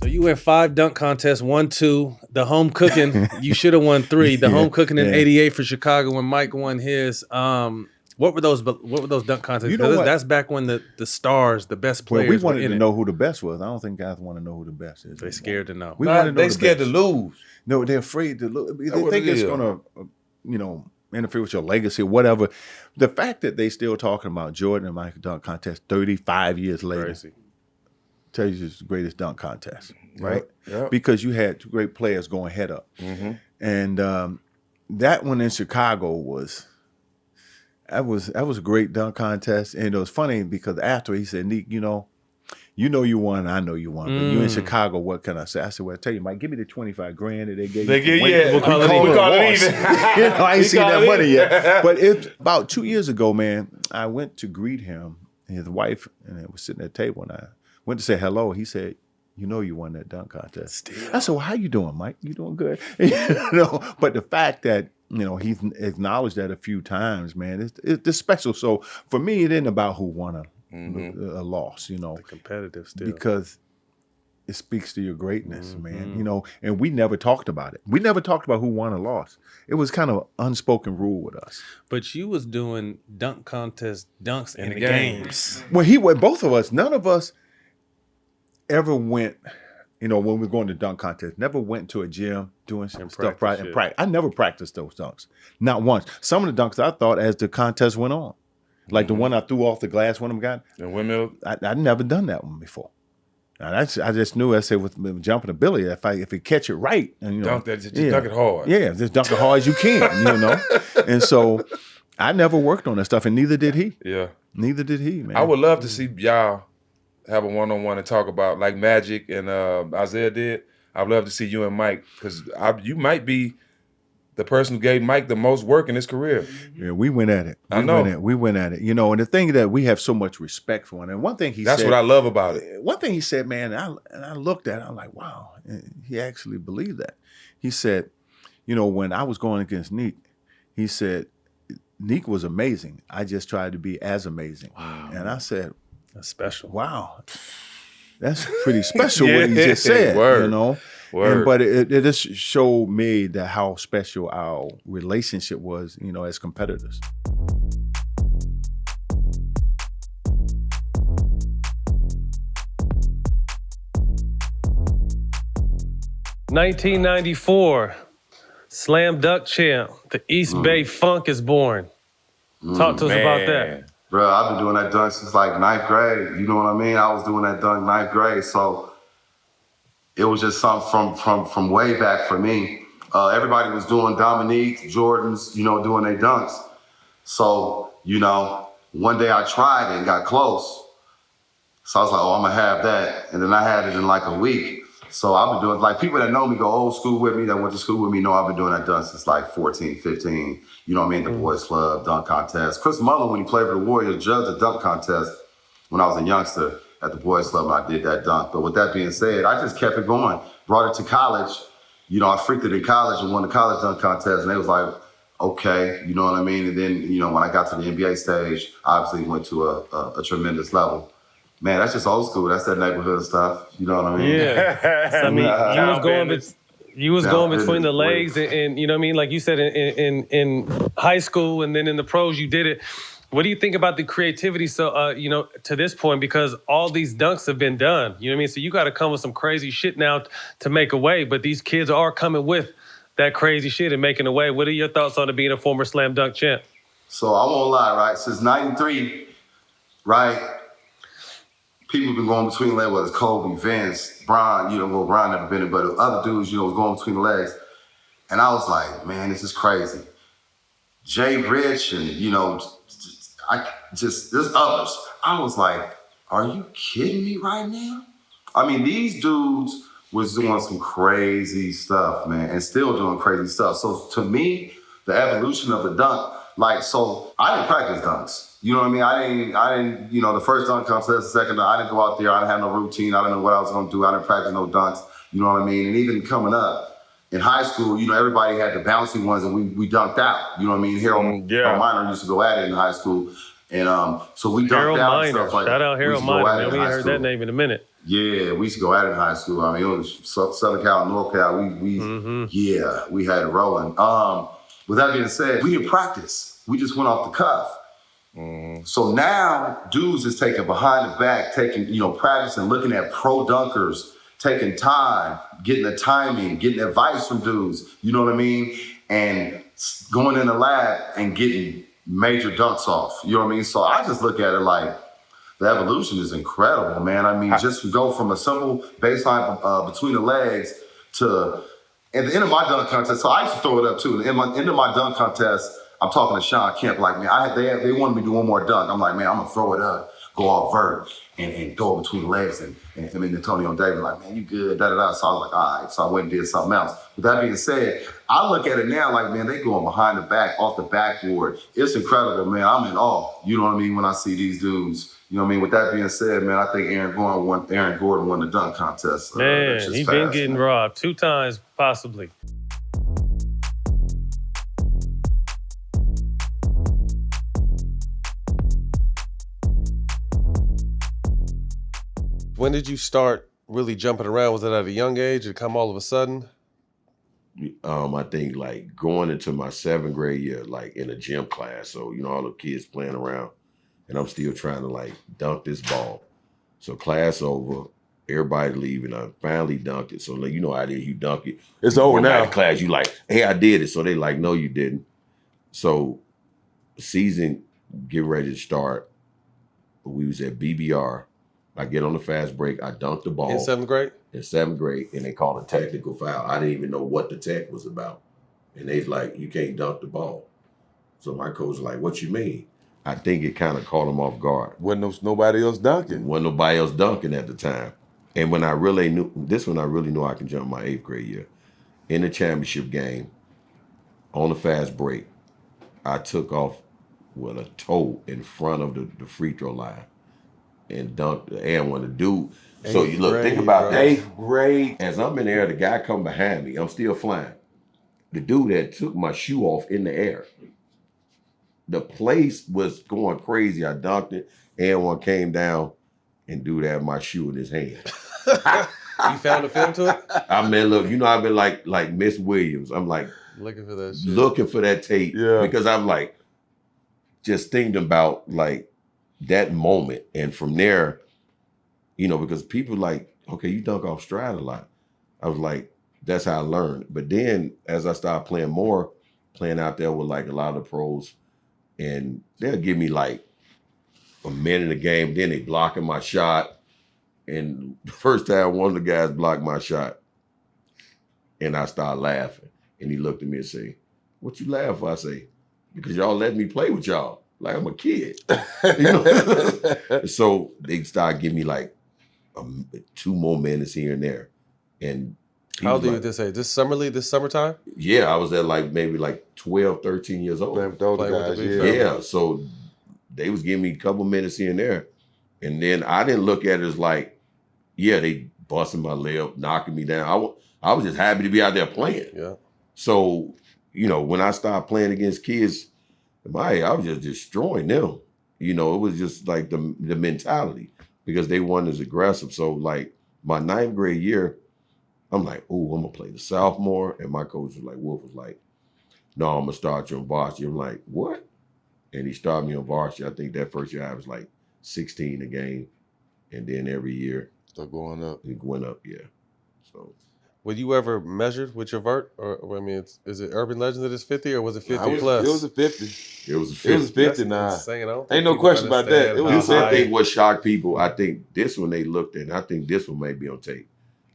So you went 5 dunk contests, 1, 2. The home cooking, you should have won 3. The home cooking in '88 for Chicago when Mike won his. What were those dunk contests? You know what? That's back when the stars, the best players. Well, we wanted were in to it. know who the best was. I don't think guys want to know who the best is. They're scared to know. We want to know They scared to best. lose. No, they're afraid to lose. They what think it it's is. going to, interfere with your legacy or whatever. The fact that they still talking about Jordan and Michael dunk contest 35 years later Crazy. tells you it's the greatest dunk contest, right? Yep. Because you had 2 great players going head up. Mm-hmm. And that one in Chicago was a great dunk contest. And it was funny because after he said, Nick, you know you won, I know you won. But you in Chicago, what can I say? I said, well, I tell you, Mike, give me the $25,000 that they gave you. We'll call it even. I ain't seen that money yet. But about 2 years ago, man, I went to greet him and his wife, and they was sitting at the table, and I went to say hello. He said, you know you won that dunk contest. I said, well, how you doing, Mike? You doing good? But the fact that, he's acknowledged that a few times, man, it's special. So for me, it isn't about who won a loss, The competitive still. because it speaks to your greatness, man. And we never talked about it. We never talked about who won or lost. It was kind of an unspoken rule with us. But you was doing dunk contest dunks in the games. Well, both of us, none of us ever went, when we were going to dunk contest, never went to a gym doing some stuff and practice. I never practiced those dunks. Not once. Some of the dunks I thought as the contest went on. Like the one I threw off the glass, one of them got. The windmill. I'd never done that one before. And I just knew, I said, with jumping ability, if you catch it right, and Dunk that, just dunk it hard. Yeah, just dunk it hard as you can, And so I never worked on that stuff, and neither did he. Yeah. Neither did he, man. I would love to see y'all have a one-on-one and talk about like Magic and Isaiah did. I'd love to see you and Mike, because you might be the person who gave Mike the most work in his career. Yeah, we went at it. We went at it. And the thing that we have so much respect for, and one thing he said. That's what I love about it. One thing he said, man, and I looked at it, I'm like, wow, and he actually believed that. He said, when I was going against Neek, he said, Neek was amazing. I just tried to be as amazing. Wow. And I said, that's special. Wow. That's pretty special what he just said, Word. But it just showed me that how special our relationship was, as competitors. $1994, Slam Dunk champ. The East Bay Funk is born. Talk to us about that. Bro, I've been doing that dunk since like 9th grade. You know what I mean? I was doing that dunk 9th grade, so it was just something from way back for me. Everybody was doing Dominique, Jordans, doing their dunks. So, one day I tried it and got close. So I was like, I'm gonna have that. And then I had it in like a week. So I've been doing, like, people that know me, go old school with me, that went to school with me, know I've been doing that dunk since like 14, 15. You know what I mean? The boys club, dunk contest. Chris Mullin, when he played for the Warriors, judged the dunk contest when I was a youngster at the boys club, and I did that dunk. But with that being said, I just kept it going. Brought it to college. I freaked it in college and won the college dunk contest, and they was like, okay, you know what I mean? And then, when I got to the NBA stage, obviously went to a tremendous level. Man, that's just old school. That's that neighborhood stuff. You know what I mean? Yeah. I mean, you was going between the legs, and you know what I mean? Like you said, in high school and then in the pros, you did it. What do you think about the creativity? So, to this point, because all these dunks have been done, you know what I mean? So you got to come with some crazy shit now to make a way. But these kids are coming with that crazy shit and making a way. What are your thoughts on it being a former slam dunk champ? So I won't lie, right? Since '93, right? People have been going between the legs, whether it's Kobe, Vince, Bron, Bron never been it, but other dudes, was going between the legs. And I was like, man, this is crazy. Jay Rich and, there's others. I was like, are you kidding me right now? I mean, these dudes was doing some crazy stuff, man, and still doing crazy stuff. So to me, the evolution of the dunk, so I didn't practice dunks. You know what I mean? I didn't, the first dunk contest, the second dunk, I didn't go out there. I didn't have no routine. I didn't know what I was going to do. I didn't practice no dunks. You know what I mean? And even coming up in high school, everybody had the bouncy ones and we dunked out. You know what I mean? Harold Miner used to go at it in high school. And so we dunked out and stuff like that. Shout out Harold Miner, man. We ain't heard that name in a minute. Yeah, we used to go at it in high school. I mean, it was Southern Cal and North Cal. We had it rolling. With that being said, we didn't practice. We just went off the cuff. So now dudes is taking behind the back, taking, practicing, looking at pro dunkers, taking time, getting the timing, getting advice from dudes, you know what I mean? And going in the lab and getting major dunks off, you know what I mean? So I just look at it like the evolution is incredible, man. I mean, just to go from a simple baseline between the legs to at the end of my dunk contest. So I used to throw it up too. At the end of my dunk contest, I'm talking to Shawn Kemp, like, man, they wanted me to do one more dunk. I'm like, man, I'm gonna throw it up, go all vert, and go between the legs. And Antonio Davis, like, man, you good, da-da-da. So I was like, all right. So I went and did something else. With that being said, I look at it now like, man, they going behind the back, off the backboard. It's incredible, man. I'm in awe, you know what I mean, when I see these dudes. You know what I mean? With that being said, man, I think Aaron Gordon won the dunk contest. Man, he's been getting robbed 2 times, possibly. When did you start really jumping around? Was it at a young age? Did it come all of a sudden? I think like going into my 7th grade year, like in a gym class. So, all the kids playing around and I'm still trying to like dunk this ball. So class over, everybody leaving. I finally dunked it. So like, how it is, you dunk it. It's over now. Back to class, you like, hey, I did it. So they like, no, you didn't. So season get ready to start. We was at BBR. I get on the fast break. I dunk the ball. In 7th grade? In 7th grade, and they called a technical foul. I didn't even know what the tech was about. And they's like, you can't dunk the ball. So my coach was like, what you mean? I think it kind of caught him off guard. Wasn't nobody else dunking. Wasn't nobody else dunking at the time. And when I really knew I can jump my 8th grade year. In the championship game, on the fast break, I took off with a toe in front of the free throw line and dunked the air when the dude. So you look, think about that. 8th grade. As I'm in the air, the guy come behind me. I'm still flying. The dude had took my shoe off in the air. The place was going crazy. I dunked it. And one came down and dude had my shoe in his hand. You found the film to it? I mean, look, I've been like Miss Williams. I'm like looking for that shit. Looking for that tape. Yeah. Because I'm like just thinking about like that moment. And from there, because people like, okay, you dunk off stride a lot. I was like, that's how I learned. But then as I started playing out there with like a lot of the pros, and they'll give me like a minute a game, then they blocking my shot. And the first time one of the guys blocked my shot, and I started laughing. And he looked at me and said, what you laugh for? I say, because y'all let me play with y'all like I'm a kid. So they started giving me like 2 more minutes here and there. And how old are you this age? This summertime? Yeah, I was at like maybe like 12, 13 years old. Yeah, so they was giving me a couple minutes here and there. And then I didn't look at it as like, yeah, they busting my leg, knocking me down. I was just happy to be out there playing. Yeah. So, when I started playing against kids, I was just destroying them. It was just like the mentality because they weren't as aggressive. So like my 9th grade year, I'm like, oh, I'm gonna play the sophomore. And my coach was like, Wolf was like, no, I'm gonna start you on varsity. I'm like, what? And he started me on varsity. I think that first year I was like 16 a game. And then every year. Start going up. It went up, yeah. So. Were you ever measured with your vert? Or I mean, is it urban legend that it's 50 or was it 50 plus? It was a 50. It was a 50. It was 50 now. Insane. Ain't no question about that. It was I think what shocked people, I think this one they looked at, and I think this one may be on tape.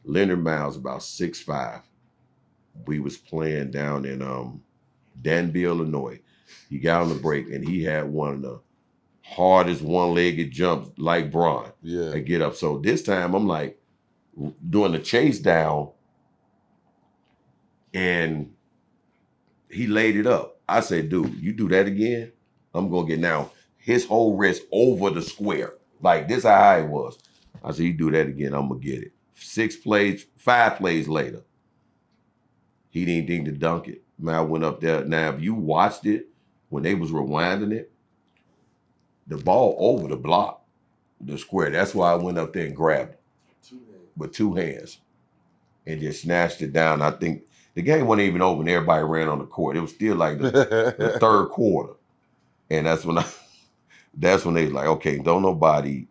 Leonard Miles, about 6'5". We was playing down in Danville, Illinois. He got on the break, and he had one of the hardest one-legged jumps like Braun. Yeah. I get up. So this time, I'm like, doing the chase down, and he laid it up. I said, dude, you do that again, I'm gonna get now his whole wrist over the square. Like this how high it was. I said, you do that again, I'm gonna get it. 5 plays later, he didn't think to dunk it. Man, I went up there. Now, if you watched it, when they was rewinding it, the ball over the block, the square. That's why I went up there and grabbed it with 2 hands and just snatched it down. I think the game wasn't even over and everybody ran on the court. It was still like the third quarter. And that's when they was like, okay, don't nobody,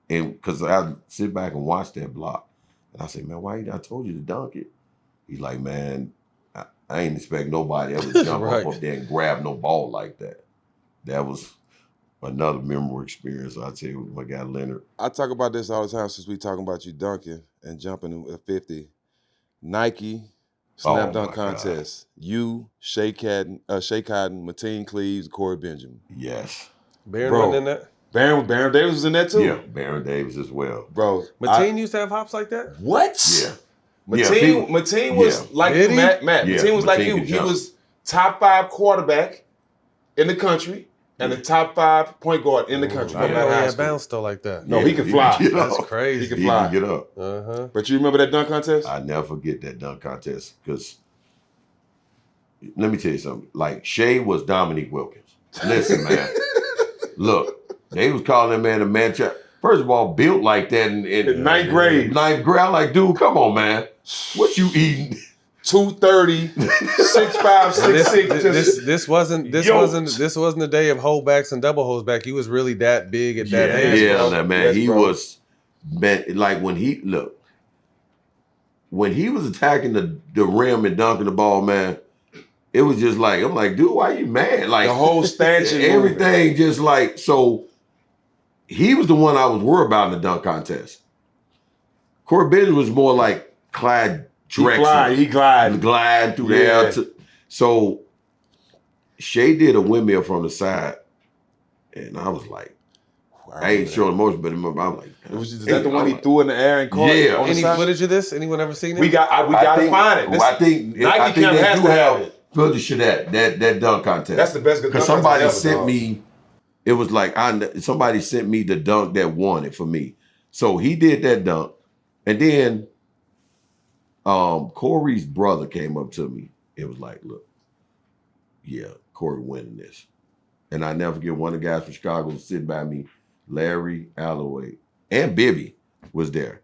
and because I sit back and watch that block. And I say, man, I told you to dunk it. He's like, man, I ain't expect nobody ever to jump up there and grab no ball like that. That was another memorable experience. I tell you, with my guy Leonard. I talk about this all the time since we talking about you dunking and jumping at 50. Nike slam dunk contest. God. You, Shea Cotton, Mateen Cleaves, Corey Benjamin. Yes. Baron wasn't in that? Baron Davis was in that too? Yeah, Baron Davis as well. Bro. Mateen used to have hops like that? What? Yeah. Mateen was like you, Matt. Yeah, Mateen was like you. He was top 5 quarterback in the country and the top 5 point guard in the country. I didn't know he had bounce though like that. No, he can fly. That's crazy. He can fly. He can get up. Uh-huh. But you remember that dunk contest? I never forget that dunk contest because let me tell you something. Like Shea was Dominique Wilkins. Listen, man. Look, they was calling that man a man child. First of all, built like that in ninth grade. Ninth grade. I'm like, dude, come on, man. What you eating? 230, 6'5", 6'6". This wasn't the day of holdbacks and double holdback. He was really that big at that age. Yeah, that man. Yes, he was, man, like when he was attacking the rim and dunking the ball, man, it was just like, I'm like, dude, why you mad? Like the whole stanchion, everything moving. Just like, so he was the one I was worried about in the dunk contest. Corey Benjamin was more like Clyde Drexler. He glide through there. So Shea did a windmill from the side, and I was like, I ain't showing motion, but I'm like, is that the one he threw in the air and caught? Yeah. Any footage of this? Anyone ever seen it? We got to find it. I think Nike Camp has to have it. Footage of that dunk contest. That's the best because somebody sent me. It was like somebody sent me the dunk that won it for me. So he did that dunk, and then Corey's brother came up to me. It was like, look, yeah, Corey winning this. And I never forget one of the guys from Chicago was sitting by me, Larry Alloway, and Bibby was there.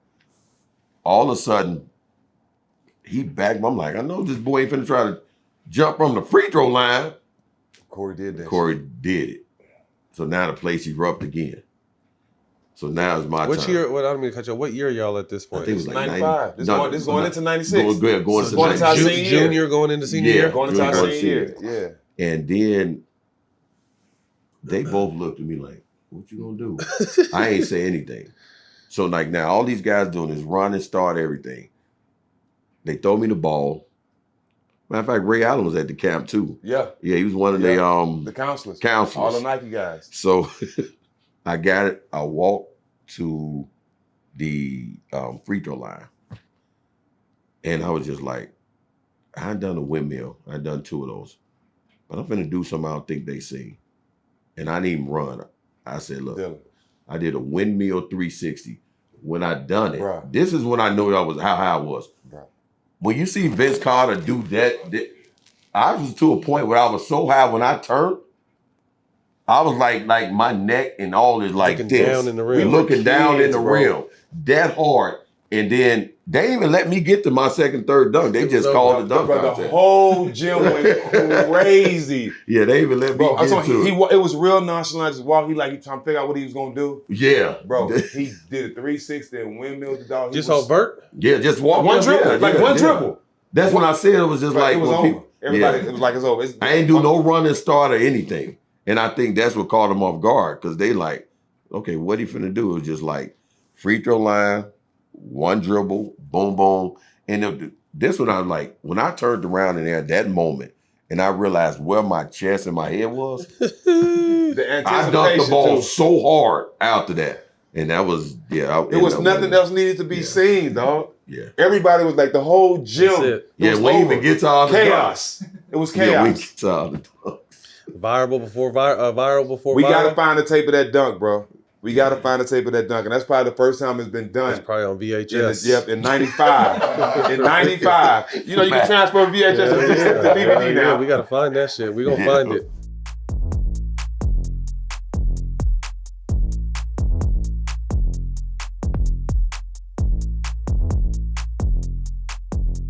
All of a sudden, he backed me. I'm like, I know this boy ain't finna try to jump from the free throw line. Corey did that. Corey did it. So now the place erupted again. So now it's my time. Which year? Well, I don't mean to cut you. What year y'all at this point? I think it was like 95. This is going into 96. Going into 96. Junior going into senior year? Going into our senior year. Yeah. And then they both looked at me like, what you gonna do? I ain't say anything. So like now all these guys doing is run and start everything. They throw me the ball. Matter of fact, Ray Allen was at the camp too. Yeah. Yeah, he was one of the counselors. Counselors. All the Nike guys. So I got it. I walked to the free throw line. And I was just like, I had done a windmill. I had done 2 of those. But I'm finna do something I don't think they see. And I didn't even run. I said, look, I did a windmill 360. When I done it, this is when I knew how high I was. Bro. When you see Vince Carter do that, I was to a point where I was so high when I turned, I was like my neck and all is like looking this. Down in the rim. Looking down in the rim. That hard. And then they didn't even let me get to my second, third dunk. They just called the dunk contest. The whole gym went crazy. Yeah, they even let me get to it. It was real nonchalant. Just walk. He trying to figure out what he was going to do. Yeah. Bro, he did a 360 and windmill the dog. Just overt? Yeah, just walk. One dribble. One dribble. That's when I said it was just like. It was over. Everybody, it was like it's over. I ain't do no running start or anything. And I think that's what caught them off guard because they like, okay, what he finna do is just like free throw line, one dribble, boom, boom. And this one I was like, when I turned around in there at that moment and I realized where my chest and my head was, I dunked the ball so hard after that. And that was, It was nothing else needed to be seen, dog. Yeah. Everybody was like, the whole gym. It was we over. even get to all the chaos. It was chaos. Yeah, we get to all the dunks. Viral before viral. We got to find the tape of that dunk, bro. We got to find the tape of that dunk. And that's probably the first time it's been done. It's probably on VHS. In 95. In 95. You know, you can transfer VHS to DVD now. Yeah, we got to find that shit. We going to find it.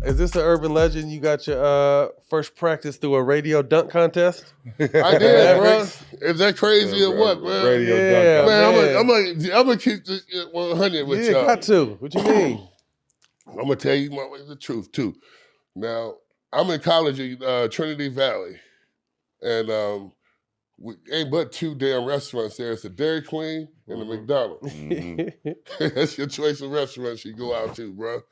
Is this an urban legend? You got your first practice through a radio dunk contest? I did, bro. Is that crazy or what, man? Radio dunk contest. Man, I'm gonna keep this 100 with y'all. Yeah, got to. What you mean? I'm gonna tell you the truth too. Now, I'm in college at Trinity Valley, and we ain't but 2 damn restaurants there. It's the Dairy Queen and the McDonald's. That's your choice of restaurants you go out to, bro.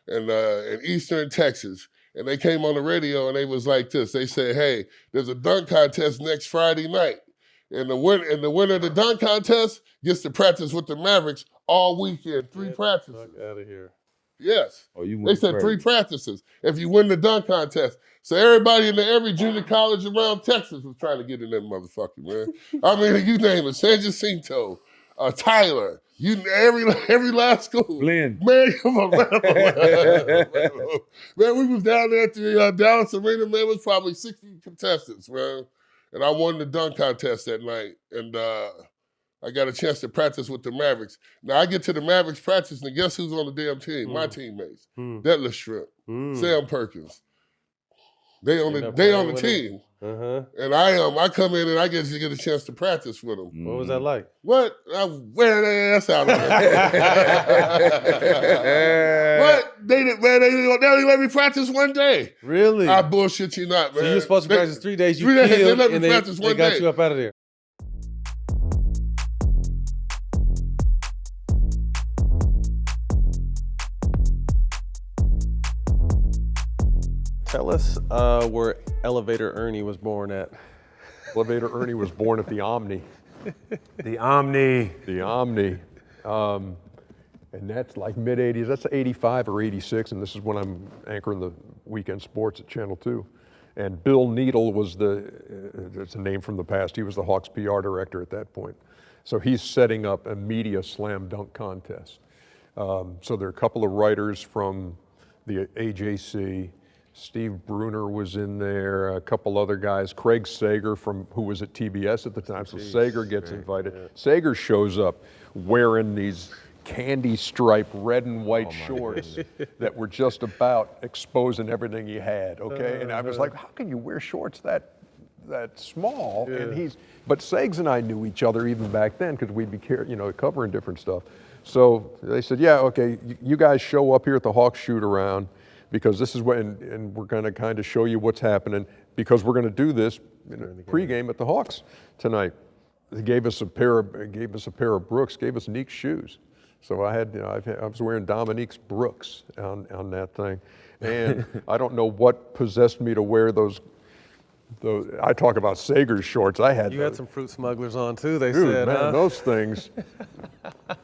And in Eastern Texas. And they came on the radio and they was like this. They said, hey, there's a dunk contest next Friday night. And the winner of the dunk contest gets to practice with the Mavericks all weekend. 3 practices. Fuck out of here. Yes. They said 3 practices if you win the dunk contest. So everybody in every junior college around Texas was trying to get in that motherfucker, man. I mean, you name it, San Jacinto, Tyler, every last school. Glenn. Man, come on, man. Man, we was down there at the Dallas Arena, man. It was probably 60 contestants, man. And I won the dunk contest that night. And I got a chance to practice with the Mavericks. Now, I get to the Mavericks practice, and guess who's on the damn team? My teammates. Detlef Shrimp, Sam Perkins. They on the team. And I come in and I get a chance to practice with them. What was that like? What? I wear their ass out of there. What? They only let me practice 1 day. Really? I bullshit you not, man. So you were supposed to practice 3 days. You 3 days, they killed, let me and practice they 1 got day. you up out of there. Tell us where Elevator Ernie was born at. Elevator Ernie was born at the Omni. The Omni. The Omni. And that's like mid-'80s. That's 85 or 86, and this is when I'm anchoring the weekend sports at Channel 2. And Bill Needle was it's a name from the past, he was the Hawks PR director at that point. So he's setting up a media slam dunk contest. So there are a couple of writers from the AJC. Steve Bruner was in there, a couple other guys, Craig Sager who was at TBS at the time, so Sager gets invited. Yeah. Sager shows up wearing these candy stripe red and white shorts that were just about exposing everything he had, okay? And I was like, how can you wear shorts that small? Yeah. And but Sags and I knew each other even back then because we'd be covering different stuff. So they said, yeah, okay, you guys show up here at the Hawks shoot around, because this is and we're going to kind of show you what's happening, because we're going to do this pregame at the Hawks tonight. They gave us a pair of Brooks, gave us Neek's shoes. So I was wearing Dominique's Brooks on that thing, and I don't know what possessed me to wear those. I talk about Sager's shorts. I had. You had some fruit smugglers on too. They Dude, said, man, huh? Those things.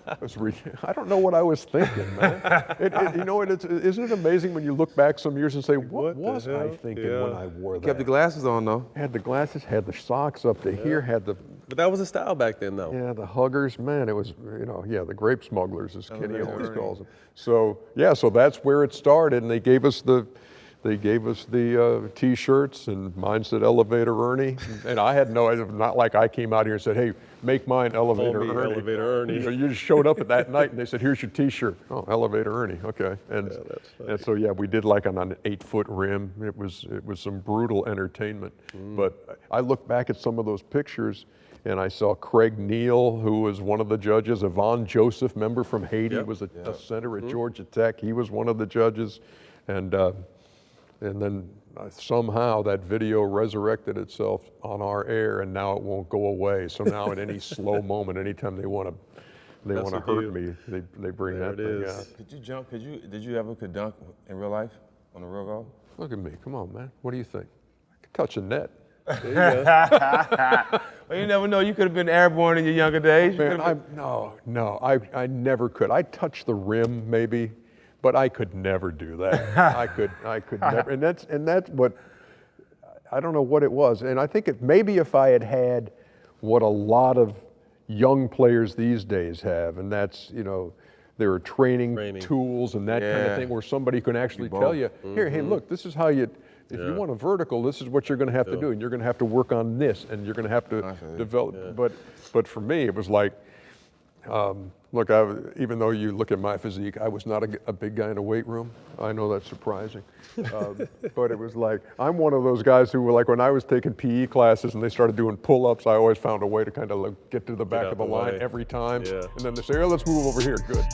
I don't know what I was thinking, man. Isn't it amazing when you look back some years and say, what was I thinking when I wore that? Kept the glasses on though. Had the glasses, had the socks up to here, had the. But that was a style back then, though. Yeah, the huggers, man. It was, the grape smugglers, as Kenny always calls them. So so that's where it started, and they gave us the T-shirts, and mine said Elevator Ernie, and I had not like I came out here and said, hey, make mine Elevator Ernie. Elevator Ernie. You just showed up at that night and they said, here's your T-shirt. Oh, Elevator Ernie, okay. And so we did like on an 8-foot rim. It was some brutal entertainment. But I look back at some of those pictures and I saw Craig Neal, who was one of the judges. Yvonne Joseph, member from Haiti, was a center at Georgia Tech. He was one of the judges. And then somehow that video resurrected itself on our air, and now it won't go away. So now at any slow moment, anytime they want to hurt me, they bring that thing out. Could you jump? Did you ever dunk in real life on a real golf? Look at me, come on, man. What do you think? I could touch a net. There you go. Well, you never know. You could have been airborne in your younger days. Man, I never could. I touched the rim maybe, but I could never do that. I could never. And that's what, I don't know what it was. And I think maybe if I had what a lot of young players these days have, and that's, there are training tools and that kind of thing where somebody can actually tell you, here, hey, look, this is how you, if you want a vertical, this is what you're going to have to do, and you're going to have to work on this, and you're going to have to develop. But for me, it was like, look, even though you look at my physique, I was not a big guy in a weight room. I know that's surprising, but it was like, I'm one of those guys who were like, when I was taking PE classes and they started doing pull-ups, I always found a way to kind of get to the back of the line every time, and then they say, oh, let's move over here. Good.